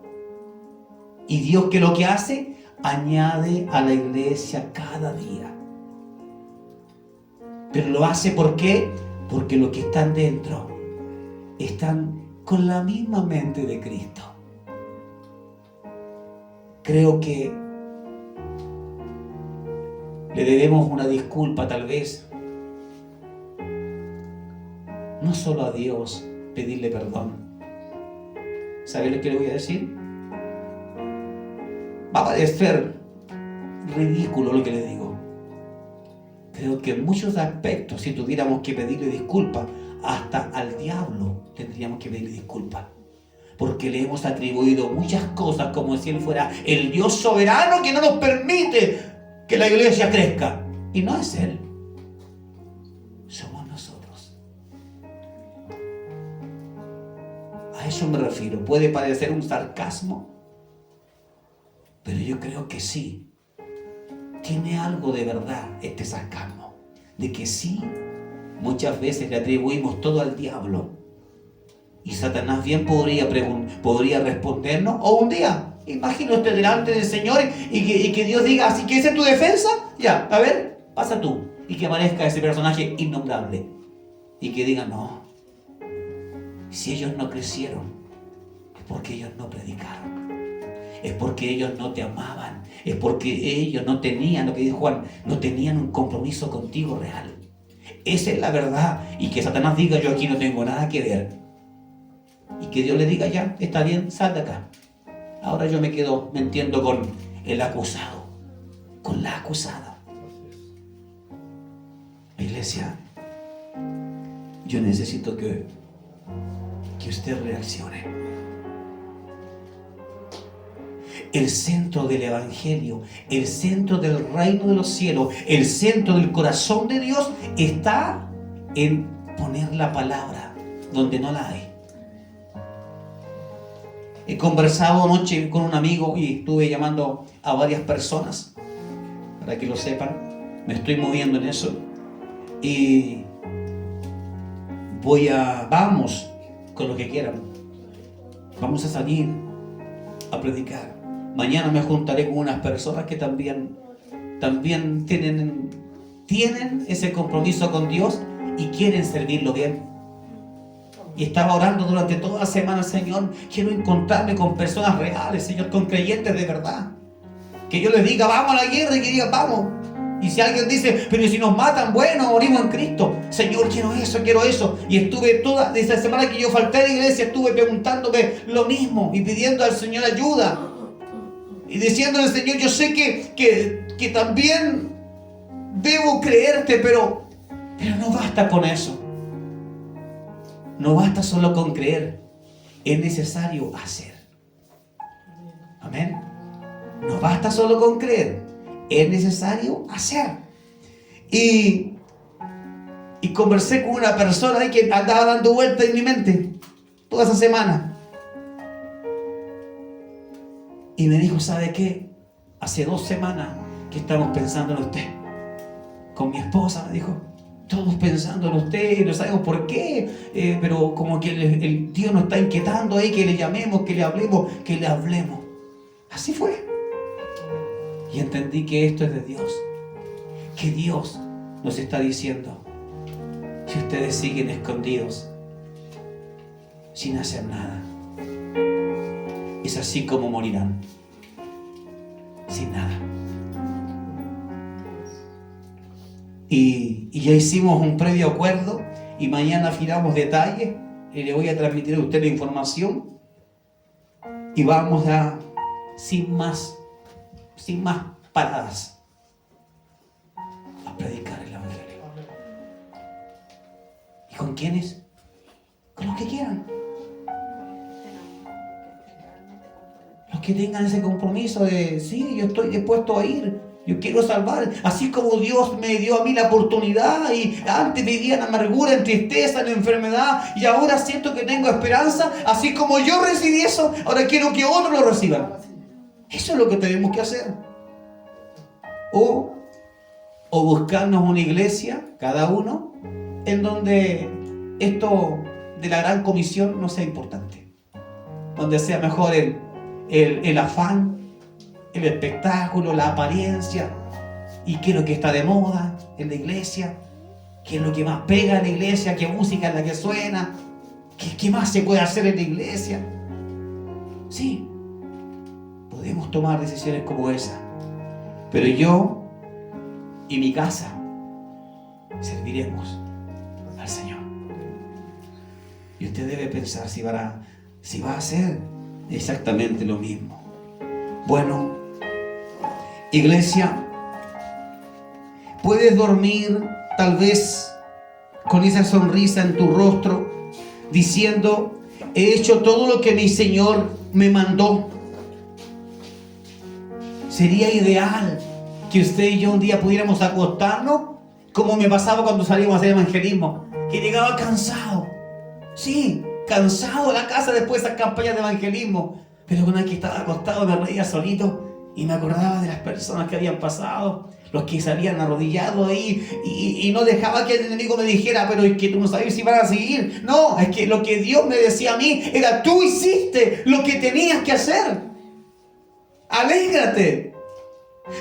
Y Dios, ¿qué es lo que hace? Añade a la iglesia cada día. Pero lo hace ¿por qué? Porque los que están dentro están con la misma mente de Cristo. Creo que le debemos una disculpa tal vez, no solo a Dios, pedirle perdón. ¿Sabe lo que le voy a decir? Va a parecer ridículo lo que le digo. Creo que en muchos aspectos, si tuviéramos que pedirle disculpas, hasta al diablo tendríamos que pedirle disculpas. Porque le hemos atribuido muchas cosas como si Él fuera el Dios soberano que no nos permite que la iglesia crezca. Y no es Él. Somos nosotros. A eso me refiero. Puede parecer un sarcasmo, pero yo creo que sí. Tiene algo de verdad este sarcasmo. De que sí, muchas veces le atribuimos todo al diablo. Y Satanás bien podría respondernos. O un día, imagina usted delante del Señor y que Dios diga, así que esa es tu defensa. Ya, a ver, pasa tú. Y que aparezca ese personaje innombrable. Y que diga, no. Si ellos no crecieron, es porque ellos no predicaron. Es porque ellos no te amaban. Es porque ellos no tenían, lo que dijo Juan, no tenían un compromiso contigo real. Esa es la verdad. Y que Satanás diga, yo aquí no tengo nada que ver. Y que Dios le diga, ya, está bien, sal de acá. Ahora yo me entiendo con el acusado. con la acusada. Iglesia, yo necesito que usted reaccione. El centro del Evangelio, el centro del reino de los cielos, el centro del corazón de Dios está en poner la palabra donde no la hay. He conversado anoche con un amigo y estuve llamando a varias personas, para que lo sepan. Me estoy moviendo en eso. Y vamos con lo que quieran. Vamos a salir a predicar. Mañana me juntaré con unas personas que también tienen ese compromiso con Dios y quieren servirlo bien. Y estaba orando durante toda la semana, Señor, quiero encontrarme con personas reales, Señor, con creyentes de verdad. Que yo les diga, vamos a la guerra, y que digan, vamos. Y si alguien dice, pero si nos matan, bueno, morimos en Cristo. Señor, quiero eso. Y estuve toda esa semana que yo falté a la iglesia, estuve preguntándome lo mismo y pidiendo al Señor ayuda. Y diciéndole, Señor, yo sé que también debo creerte, pero no basta con eso. No basta solo con creer. Es necesario hacer. Amén. No basta solo con creer. Es necesario hacer. Y conversé con una persona que andaba dando vueltas en mi mente toda esa semana. Y me dijo, ¿sabe qué? Hace 2 semanas que estamos pensando en usted. Con mi esposa, me dijo, todos pensando en usted, no sabemos por qué, pero como que el Dios nos está inquietando ahí, que le llamemos, que le hablemos. Así fue. Y entendí que esto es de Dios. Que Dios nos está diciendo, si ustedes siguen escondidos, sin hacer nada, es así como morirán, sin nada. Y ya hicimos un previo acuerdo y mañana afinamos detalles y le voy a transmitir a usted la información y vamos a, sin más paradas, a predicar el Evangelio. ¿Y con quiénes? Con los que quieran. Los que tengan ese compromiso de, sí, yo estoy dispuesto a ir, yo quiero salvar. Así como Dios me dio a mí la oportunidad y antes vivía en amargura, en tristeza, en enfermedad y ahora siento que tengo esperanza, así como yo recibí eso, ahora quiero que otros lo reciban. Eso es lo que tenemos que hacer. O buscarnos una iglesia, cada uno, en donde esto de la gran comisión no sea importante. Donde sea mejor el afán, el espectáculo, la apariencia. Y qué es lo que está de moda en la iglesia. Qué es lo que más pega en la iglesia. Qué música es la que suena. ¿Qué más se puede hacer en la iglesia? Sí, podemos tomar decisiones como esa. Pero yo y mi casa serviremos al Señor. Y usted debe pensar si va a hacer exactamente lo mismo. Bueno, iglesia, puedes dormir tal vez con esa sonrisa en tu rostro, diciendo, he hecho todo lo que mi Señor me mandó. Sería ideal que usted y yo un día pudiéramos acostarnos, como me pasaba cuando salíamos a hacer evangelismo, que llegaba cansado. Sí, cansado a la casa después de esas campañas de evangelismo. Pero una vez que estaba acostado me reía solito y me acordaba de las personas que habían pasado, los que se habían arrodillado ahí y no dejaba que el enemigo me dijera, pero es que tú no sabes si van a seguir. No, es que lo que Dios me decía a mí era, tú hiciste lo que tenías que hacer. Alégrate.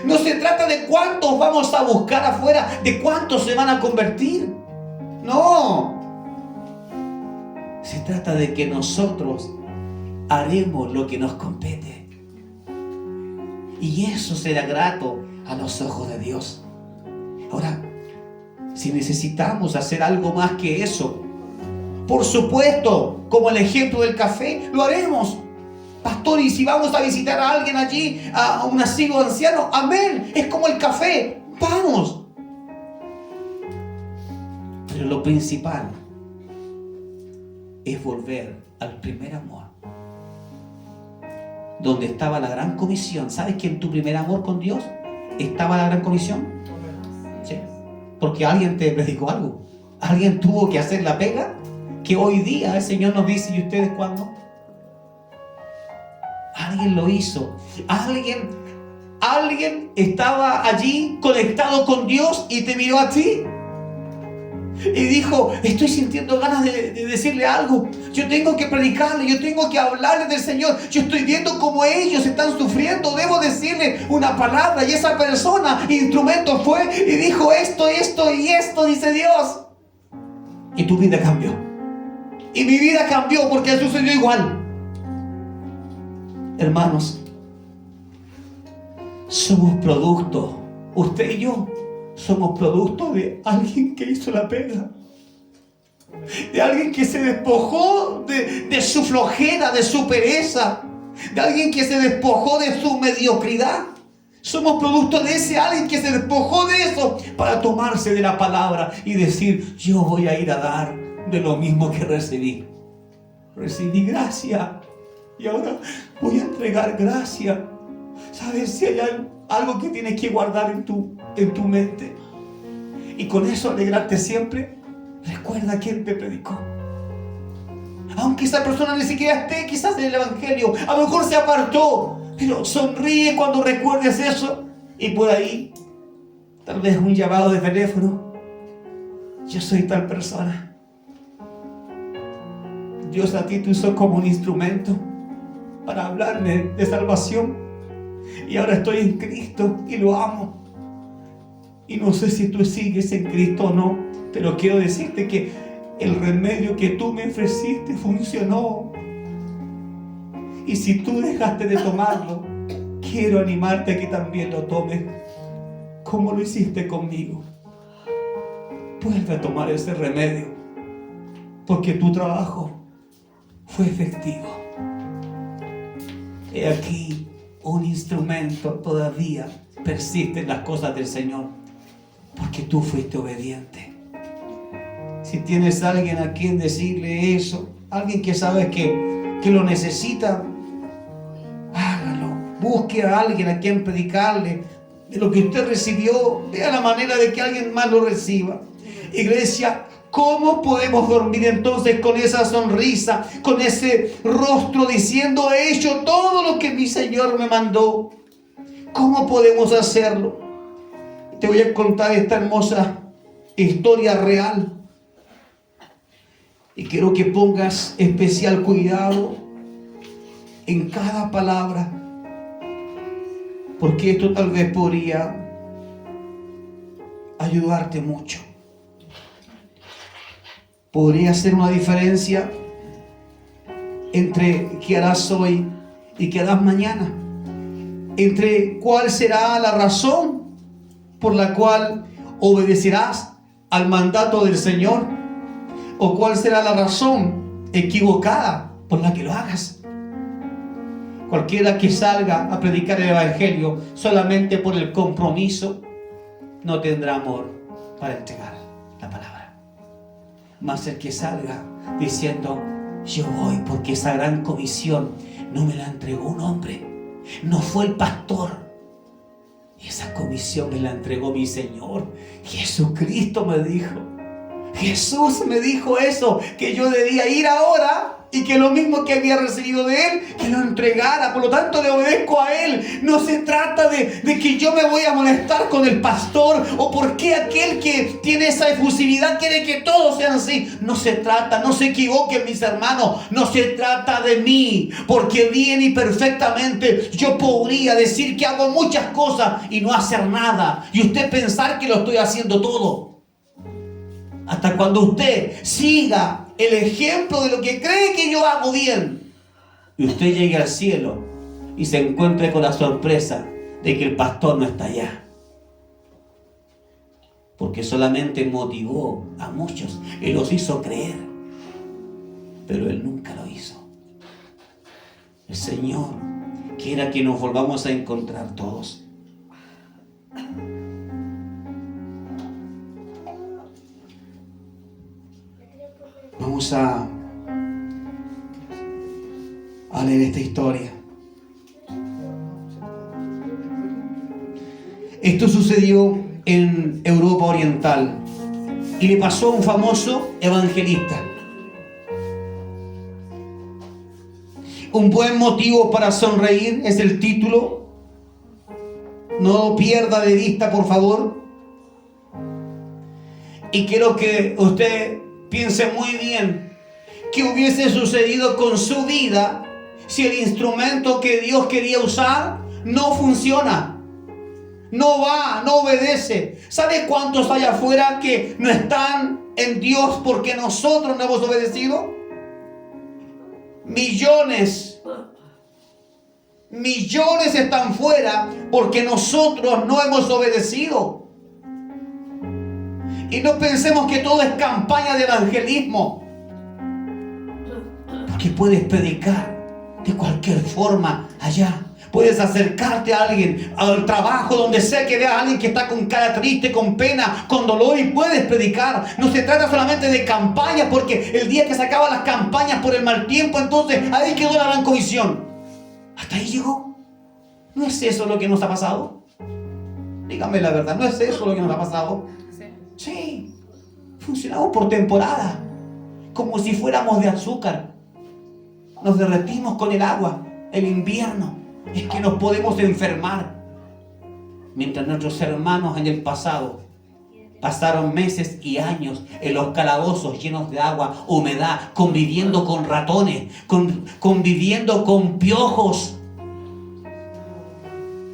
No se trata de cuántos vamos a buscar afuera, de cuántos se van a convertir. No. Se trata de que nosotros haremos lo que nos compete. Y eso será grato a los ojos de Dios. Ahora, si necesitamos hacer algo más que eso, por supuesto, como el ejemplo del café, lo haremos. Pastor, y si vamos a visitar a alguien allí, a un asilo anciano, amén, es como el café, vamos. Pero lo principal es volver al primer amor, donde estaba la gran comisión. ¿Sabes que en tu primer amor con Dios estaba la gran comisión? Sí. Porque alguien te predicó algo, alguien tuvo que hacer la pega que hoy día el Señor nos dice: ¿y ustedes cuándo? Alguien lo hizo. Alguien estaba allí conectado con Dios y te miró a ti y dijo: estoy sintiendo ganas de decirle algo. Yo tengo que predicarle, yo tengo que hablarle del Señor. Yo estoy viendo cómo ellos están sufriendo. Debo decirle una palabra. Y esa persona, instrumento, fue y dijo esto, dice Dios. Y tu vida cambió. Y mi vida cambió porque sucedió igual. Hermanos, somos producto, usted y yo somos producto de alguien que hizo la pega, de alguien que se despojó de su flojera, de su pereza, de alguien que se despojó de su mediocridad. Somos producto de ese alguien que se despojó de eso para tomarse de la palabra y decir: yo voy a ir a dar de lo mismo que recibí. Recibí gracia y ahora voy a entregar gracia. ¿Sabes? Si hay algo que tienes que guardar en tu mente y con eso alegrarte siempre, recuerda quién te predicó. Aunque esa persona ni siquiera esté quizás en el evangelio, a lo mejor se apartó, pero sonríe cuando recuerdes eso. Y por ahí, tal vez un llamado de teléfono: yo soy tal persona. Dios a ti te usó como un instrumento para hablarme de salvación. Y ahora estoy en Cristo y lo amo. Y no sé si tú sigues en Cristo o no, pero quiero decirte que el remedio que tú me ofreciste funcionó. Y si tú dejaste de tomarlo, quiero animarte a que también lo tomes, como lo hiciste conmigo. Vuelve a tomar ese remedio, porque tu trabajo fue efectivo. He aquí un instrumento. Todavía persiste en las cosas del Señor, porque tú fuiste obediente. Si tienes a alguien a quien decirle eso, alguien que sabes que lo necesita, hágalo. Busque a alguien a quien predicarle de lo que usted recibió. Vea la manera de que alguien más lo reciba. Iglesia, ¿cómo podemos dormir entonces con esa sonrisa, con ese rostro diciendo: he hecho todo lo que mi Señor me mandó? ¿Cómo podemos hacerlo? Te voy a contar esta hermosa historia real. Y quiero que pongas especial cuidado en cada palabra, porque esto tal vez podría ayudarte mucho. Podría hacer una diferencia entre qué harás hoy y qué harás mañana. Entre cuál será la razón por la cual obedecerás al mandato del Señor, o cuál será la razón equivocada por la que lo hagas. Cualquiera que salga a predicar el evangelio solamente por el compromiso no tendrá amor para entregar la palabra. Mas el que salga diciendo: yo voy porque esa gran comisión no me la entregó un hombre, no fue el pastor, esa comisión me la entregó mi Señor. Jesucristo me dijo, Jesús me dijo eso, que yo debía ir ahora y que lo mismo que había recibido de Él, que lo entregara. Por lo tanto, le obedezco a Él. No se trata de que yo me voy a molestar con el pastor, o porque aquel que tiene esa efusividad quiere que todos sean así. No se trata, no se equivoquen mis hermanos, no se trata de mí, porque bien y perfectamente yo podría decir que hago muchas cosas y no hacer nada, y usted pensar que lo estoy haciendo todo. Hasta cuando usted siga el ejemplo de lo que cree que yo hago bien, y usted llegue al cielo y se encuentre con la sorpresa de que el pastor no está allá, porque solamente motivó a muchos y los hizo creer, pero él nunca lo hizo. el Señor quiera que nos volvamos a encontrar todos. Vamos a leer esta historia. Esto sucedió en Europa Oriental y le pasó a un famoso evangelista. Un buen motivo para sonreír es el título. No lo pierda de vista, por favor. Y quiero que usted piense muy bien qué hubiese sucedido con su vida si el instrumento que Dios quería usar no funciona, no va, no obedece. ¿Sabe cuántos hay afuera que no están en Dios porque nosotros no hemos obedecido? Millones están fuera porque nosotros no hemos obedecido. Y no pensemos que todo es campaña de evangelismo, porque puedes predicar de cualquier forma allá. Puedes acercarte a alguien, al trabajo, donde sea que veas a alguien que está con cara triste, con pena, con dolor, y puedes predicar. No se trata solamente de campañas, porque el día que se acaban las campañas por el mal tiempo, entonces ahí quedó la gran comisión. Hasta ahí llegó. ¿No es eso lo que nos ha pasado? Dígame la verdad, ¿no es eso lo que nos ha pasado? Sí. Funcionamos por temporada, como si fuéramos de azúcar. Nos derretimos con el agua. El invierno es que nos podemos enfermar. Mientras nuestros hermanos en el pasado pasaron meses y años en los calabozos llenos de agua, humedad, conviviendo con ratones, conviviendo con piojos.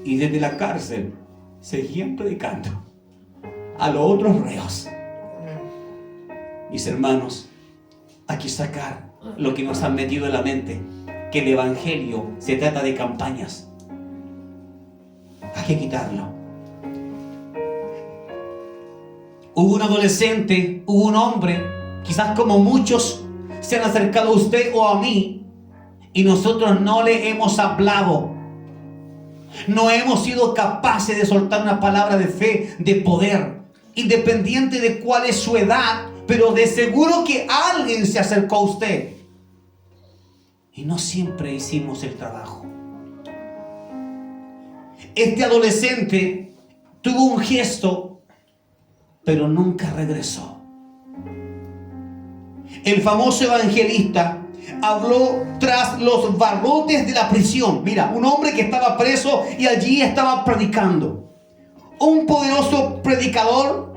Y desde la cárcel seguían predicando a los otros reos. Mis hermanos, hay que sacar lo que nos han metido en la mente, que el evangelio se trata de campañas. Hay que quitarlo. Hubo un adolescente, hubo un hombre, quizás como muchos se han acercado a usted o a mí, y nosotros no le hemos hablado. No hemos sido capaces de soltar una palabra de fe, de poder, independiente de cuál es su edad, pero de seguro que alguien se acercó a usted. Y no siempre hicimos el trabajo. Este adolescente tuvo un gesto, pero nunca regresó. El famoso evangelista habló tras los barrotes de la prisión. Mira, un hombre que estaba preso y allí estaba predicando. Un poderoso predicador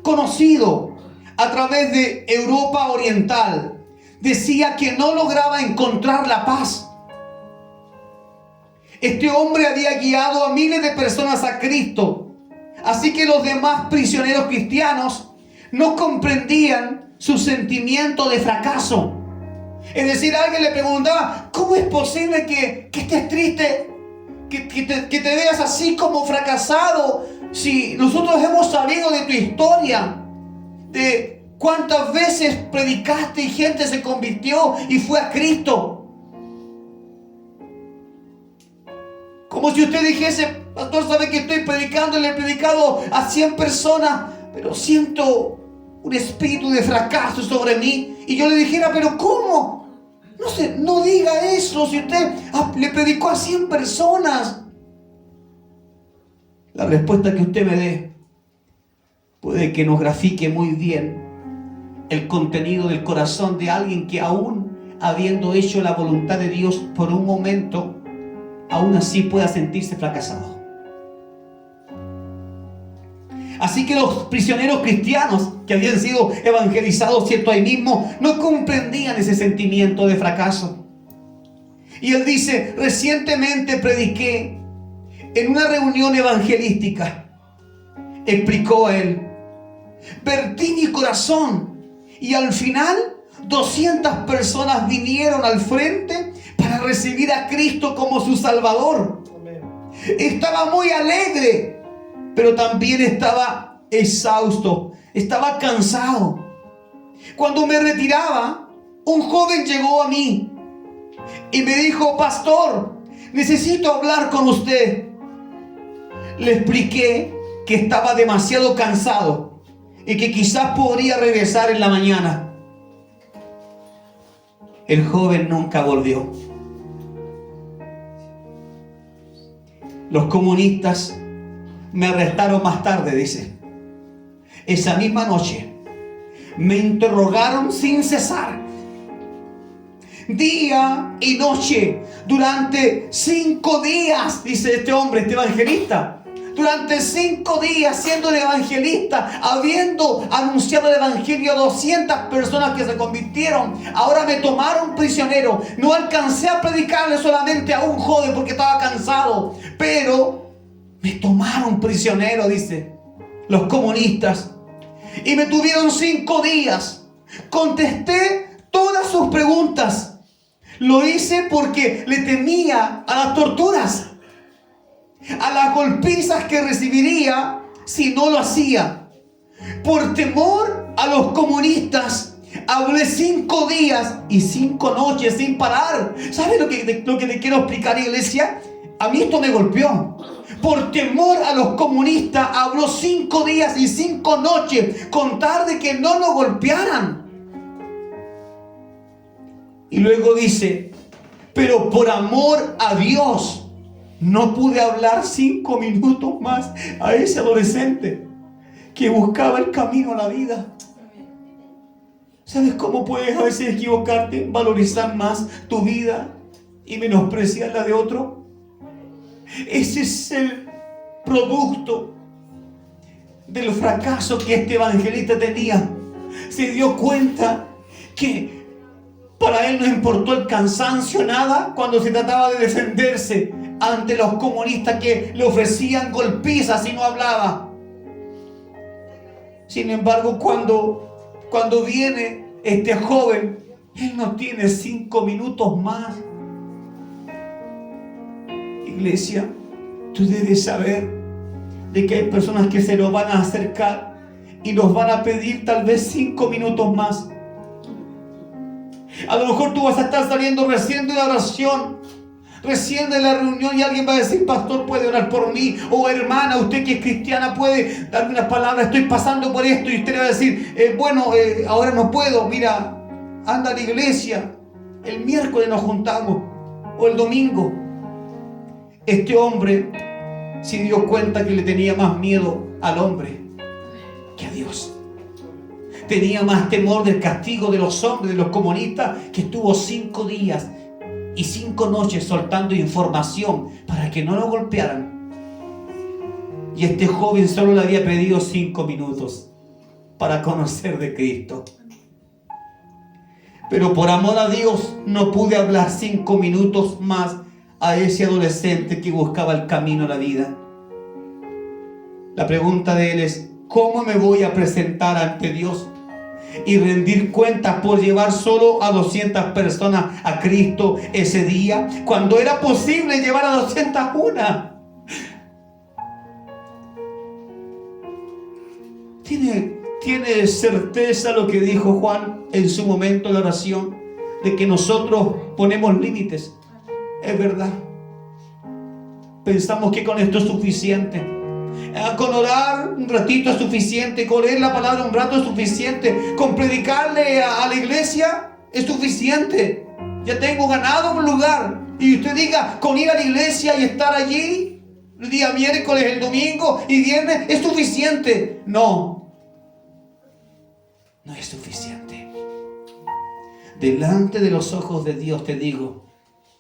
conocido a través de Europa Oriental decía que no lograba encontrar la paz. Este hombre había guiado a miles de personas a Cristo, así que los demás prisioneros cristianos no comprendían su sentimiento de fracaso. Es decir, alguien le preguntaba: ¿cómo es posible que estés triste, que te veas así como fracasado, si nosotros hemos sabido de tu historia, de cuántas veces predicaste y gente se convirtió y fue a Cristo? Como si usted dijese: pastor, ¿sabe que estoy predicando? Le he predicado a 100 personas, pero siento un espíritu de fracaso sobre mí. Y yo le dijera: ¿pero cómo? No diga eso, si usted le predicó a 100 personas. La respuesta que usted me dé puede que nos grafique muy bien el contenido del corazón de alguien que, aún habiendo hecho la voluntad de Dios por un momento, aún así pueda sentirse fracasado. Así que los prisioneros cristianos que habían sido evangelizados, cierto, ahí mismo, no comprendían ese sentimiento de fracaso. Y él dice: recientemente prediqué en una reunión evangelística. Explicó él: vertí mi corazón y al final 200 personas vinieron al frente para recibir a Cristo como su Salvador. Estaba muy alegre, pero también estaba exhausto, estaba cansado. Cuando me retiraba, un joven llegó a mí y me dijo: pastor, necesito hablar con usted. Le expliqué que estaba demasiado cansado y que quizás podría regresar en la mañana. El joven nunca volvió. Los comunistas me arrestaron más tarde, dice. Esa misma noche me interrogaron sin cesar, día y noche, durante 5 días, dice este hombre, este evangelista. Durante 5 días siendo el evangelista, habiendo anunciado el evangelio a 200 personas que se convirtieron. Ahora me tomaron prisionero. No alcancé a predicarle solamente a un joven porque estaba cansado, pero me tomaron prisionero, dice, los comunistas, y me tuvieron 5 días. Contesté todas sus preguntas. Lo hice porque le temía a las torturas, a las golpizas que recibiría si no lo hacía. Por temor a los comunistas, hablé 5 días y 5 noches sin parar. ¿Sabe lo que te quiero explicar, iglesia? A mí esto me golpeó. Por temor a los comunistas, habló 5 días y 5 noches con tal de que no lo golpearan. Y luego dice: pero por amor a Dios no pude hablar 5 minutos más a ese adolescente que buscaba el camino a la vida. ¿Sabes cómo puedes a veces equivocarte, valorizar más tu vida y menospreciar la de otro? Ese es el producto del fracaso que este evangelista tenía. Se dio cuenta que para él no importó el cansancio, nada, cuando se trataba de defenderse ante los comunistas que le ofrecían golpizas si no hablaba. Sin embargo, cuando viene este joven, él no tiene 5 minutos más. Iglesia, tú debes saber de que hay personas que se nos van a acercar y nos van a pedir tal vez 5 minutos más. A lo mejor tú vas a estar saliendo recién de la oración, recién de la reunión, y alguien va a decir: pastor, ¿puede orar por mí? O hermana, usted que es cristiana, ¿puede darme unas palabras? Estoy pasando por esto. Y usted le va a decir: ahora no puedo. Mira, anda a la iglesia, el miércoles nos juntamos, o el domingo. Este hombre se dio cuenta que le tenía más miedo al hombre que a Dios. Tenía más temor del castigo de los hombres, de los comunistas, que estuvo 5 días y 5 noches soltando información para que no lo golpearan. Y este joven solo le había pedido 5 minutos para conocer de Cristo. Pero por amor a Dios no pude hablar 5 minutos más a ese adolescente que buscaba el camino a la vida. La pregunta de él es: ¿cómo me voy a presentar ante Dios y rendir cuentas por llevar solo a 200 personas a Cristo ese día, cuando era posible llevar a 201? ¿Tiene certeza lo que dijo Juan en su momento de oración, de que nosotros ponemos límites? Es verdad. Pensamos que con esto es suficiente. Con orar un ratito es suficiente, con leer la palabra un rato es suficiente, con predicarle a la iglesia es suficiente. Ya tengo ganado un lugar. Y usted diga, con ir a la iglesia y estar allí el día miércoles, el domingo y viernes es suficiente. No es suficiente. Delante de los ojos de Dios te digo,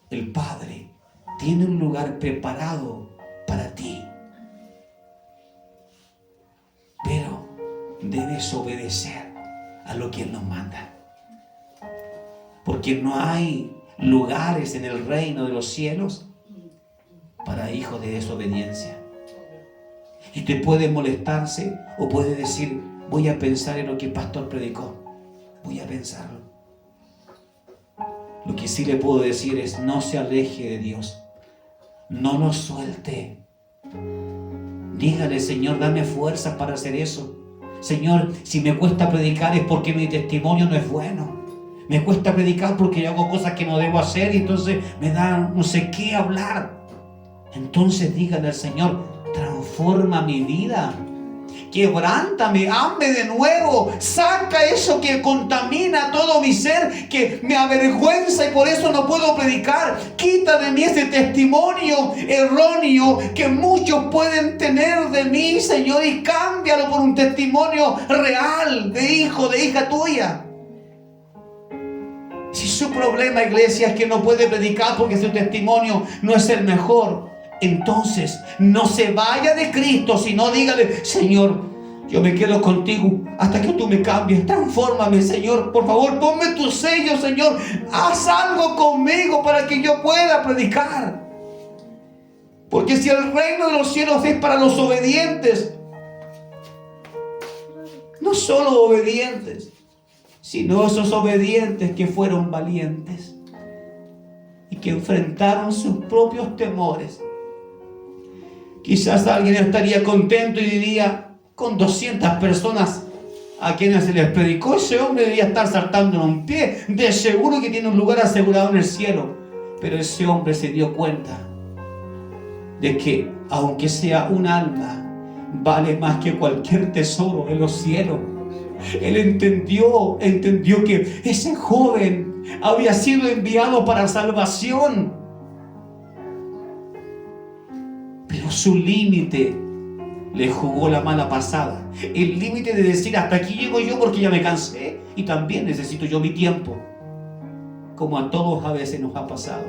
el Padre tiene un lugar preparado para ti. Pero debes obedecer a lo que Él nos manda. Porque no hay lugares en el reino de los cielos para hijos de desobediencia. Y te puede molestarse o puede decir: voy a pensar en lo que el pastor predicó. Voy a pensarlo. Lo que sí le puedo decir es: no se aleje de Dios. No lo suelte. Dígale: Señor, dame fuerzas para hacer eso. Señor, si me cuesta predicar es porque mi testimonio no es bueno. Me cuesta predicar porque yo hago cosas que no debo hacer y entonces me da no sé qué hablar. Entonces díganle al Señor, transforma mi vida. Quebrántame, hazme de nuevo, saca eso que contamina todo mi ser, que me avergüenza y por eso no puedo predicar. Quita de mí ese testimonio erróneo que muchos pueden tener de mí, Señor, y cámbialo por un testimonio real de hijo, de hija tuya. Si su problema, iglesia, es que no puede predicar porque su testimonio no es el mejor, entonces no se vaya de Cristo, sino dígale, Señor, yo me quedo contigo hasta que tú me cambies. Transfórmame, Señor, por favor, ponme tu sello, Señor. Haz algo conmigo para que yo pueda predicar. Porque si el reino de los cielos es para los obedientes, no solo obedientes, sino esos obedientes que fueron valientes y que enfrentaron sus propios temores. Quizás alguien estaría contento y diría, con 200 personas a quienes se les predicó, ese hombre debería estar saltando en un pie. De seguro que tiene un lugar asegurado en el cielo. Pero ese hombre se dio cuenta de que, aunque sea un alma, vale más que cualquier tesoro en los cielos. Él entendió que ese joven había sido enviado para salvación. Pero su límite le jugó la mala pasada. El límite de decir, hasta aquí llego yo porque ya me cansé y también necesito yo mi tiempo. Como a todos a veces nos ha pasado.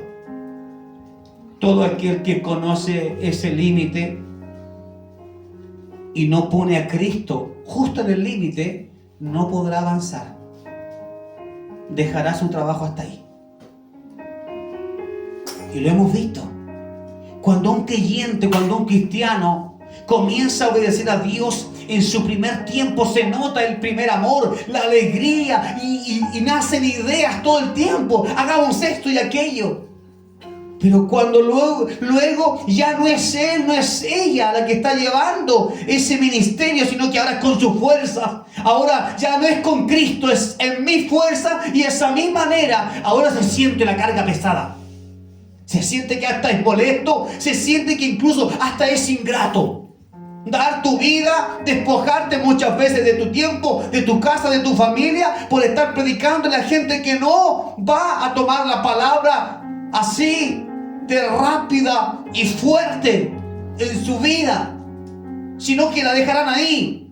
Todo aquel que conoce ese límite y no pone a Cristo justo en el límite, no podrá avanzar. Dejará su trabajo hasta ahí. Y lo hemos visto. Cuando un creyente, cuando un cristiano comienza a obedecer a Dios, en su primer tiempo se nota el primer amor, la alegría y nacen ideas todo el tiempo. Hagamos esto y aquello. Pero cuando luego ya no es él, no es ella la que está llevando ese ministerio, sino que ahora es con su fuerza. Ahora ya no es con Cristo, es en mi fuerza y esa misma manera. Ahora se siente la carga pesada. Se siente que hasta es molesto, se siente que incluso hasta es ingrato. Dar tu vida, despojarte muchas veces de tu tiempo, de tu casa, de tu familia, por estar predicando a la gente que no va a tomar la palabra así de rápida y fuerte en su vida, sino que la dejarán ahí.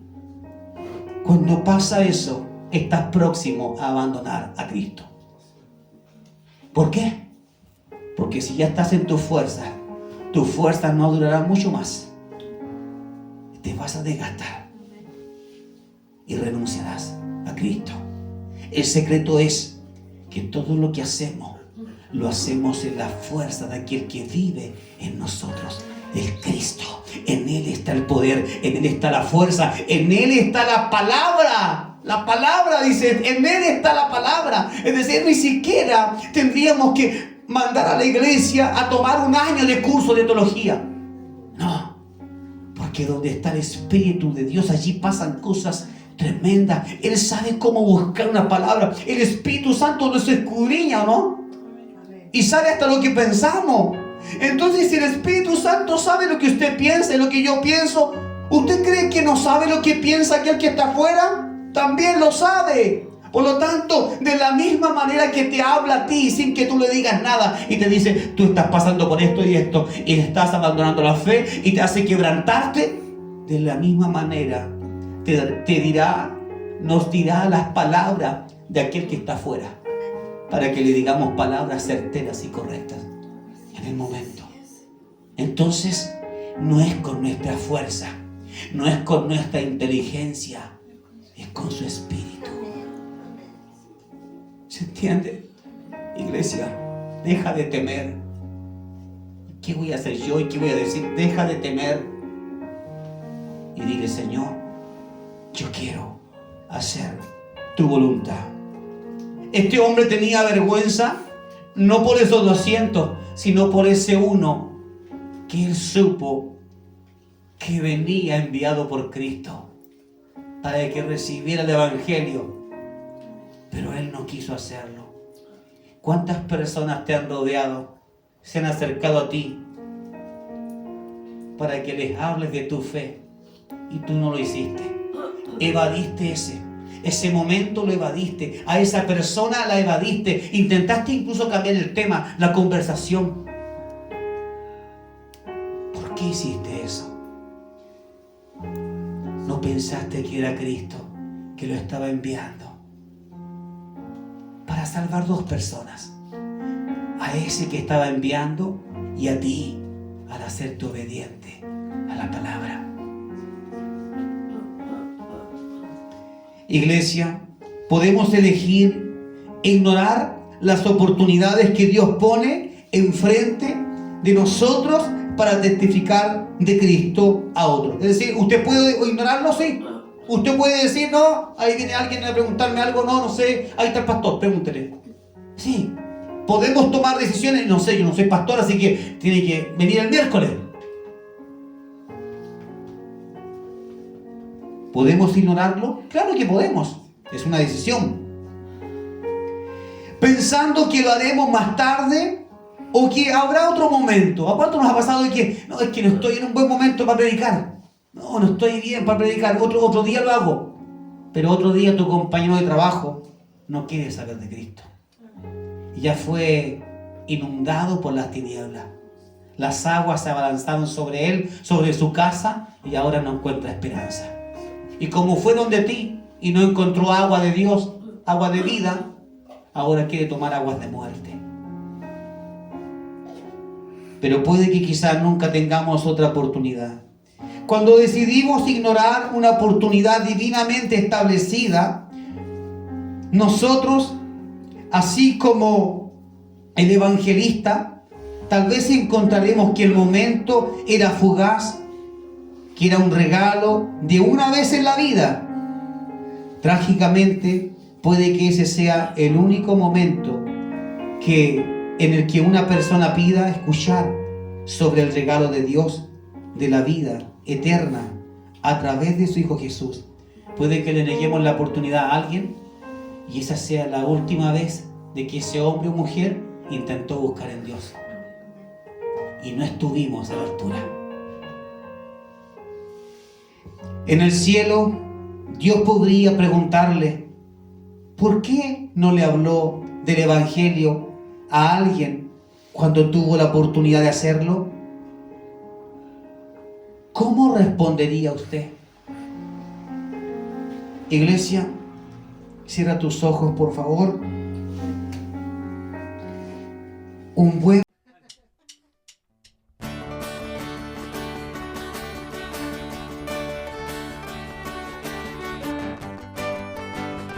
Cuando pasa eso, estás próximo a abandonar a Cristo. ¿Por qué? Porque si ya estás en tu fuerza no durará mucho más. Te vas a desgastar y renunciarás a Cristo. El secreto es que todo lo que hacemos, lo hacemos en la fuerza de aquel que vive en nosotros, el Cristo. En Él está el poder, en Él está la fuerza, en Él está la palabra. La palabra, dice, en Él está la palabra. Es decir, ni siquiera tendríamos que mandar a la iglesia a tomar un año de curso de teología. No, porque donde está el Espíritu de Dios, allí pasan cosas tremendas. Él sabe cómo buscar una palabra. El Espíritu Santo nos escudriña, ¿no? Y sabe hasta lo que pensamos. Entonces, si el Espíritu Santo sabe lo que usted piensa y lo que yo pienso, ¿usted cree que no sabe lo que piensa aquel que está afuera? También lo sabe. Por lo tanto, de la misma manera que te habla a ti sin que tú le digas nada y te dice, tú estás pasando por esto y esto y estás abandonando la fe y te hace quebrantarte, de la misma manera nos dirá las palabras de aquel que está afuera, para que le digamos palabras certeras y correctas en el momento. Entonces, no es con nuestra fuerza, no es con nuestra inteligencia, es con su Espíritu. ¿Se entiende? Iglesia, deja de temer. ¿Qué voy a hacer yo y qué voy a decir? Deja de temer y dile, Señor, yo quiero hacer tu voluntad. Este hombre tenía vergüenza, no por esos 200, sino por ese uno que él supo que venía enviado por Cristo para que recibiera el Evangelio. pero Él no quiso hacerlo. ¿Cuántas personas te han rodeado, se han acercado a ti para que les hables de tu fe y tú no lo hiciste? Evadiste ese momento, lo evadiste. A esa persona la evadiste. Intentaste incluso cambiar el tema, la conversación. ¿Por qué hiciste eso? No pensaste que era Cristo que lo estaba enviando para salvar dos personas, a ese que estaba enviando y a ti, al hacerte obediente a la palabra. Iglesia, podemos elegir ignorar las oportunidades que Dios pone enfrente de nosotros para testificar de Cristo a otros. Es decir, usted puede ignorarlo, sí. Usted puede decir, no, ahí viene alguien a preguntarme algo, no sé, ahí está el pastor, pregúntele. Sí, podemos tomar decisiones, no sé, yo no soy pastor, así que tiene que venir el miércoles. ¿Podemos ignorarlo? Claro que podemos, es una decisión. Pensando que lo haremos más tarde o que habrá otro momento. ¿A cuánto nos ha pasado de que no, es que no estoy en un buen momento para predicar? No estoy bien para predicar, otro día lo hago. Pero otro día tu compañero de trabajo no quiere saber de Cristo. Y ya fue inundado por las tinieblas. Las aguas se abalanzaron sobre él, sobre su casa, y ahora no encuentra esperanza. Y como fue donde ti y no encontró agua de Dios, agua de vida, ahora quiere tomar aguas de muerte. Pero puede que quizás nunca tengamos otra oportunidad. Cuando decidimos ignorar una oportunidad divinamente establecida, nosotros, así como el evangelista, tal vez encontraremos que el momento era fugaz, que era un regalo de una vez en la vida. Trágicamente, puede que ese sea el único momento en el que una persona pida escuchar sobre el regalo de Dios, de la vida eterna, a través de su Hijo Jesús. Puede que le neguemos la oportunidad a alguien y esa sea la última vez de que ese hombre o mujer intentó buscar en Dios y no estuvimos a la altura. En el cielo, Dios podría preguntarle, ¿por qué no le habló del Evangelio a alguien cuando tuvo la oportunidad de hacerlo? ¿Cómo respondería usted? Iglesia, cierra tus ojos, por favor. Un buen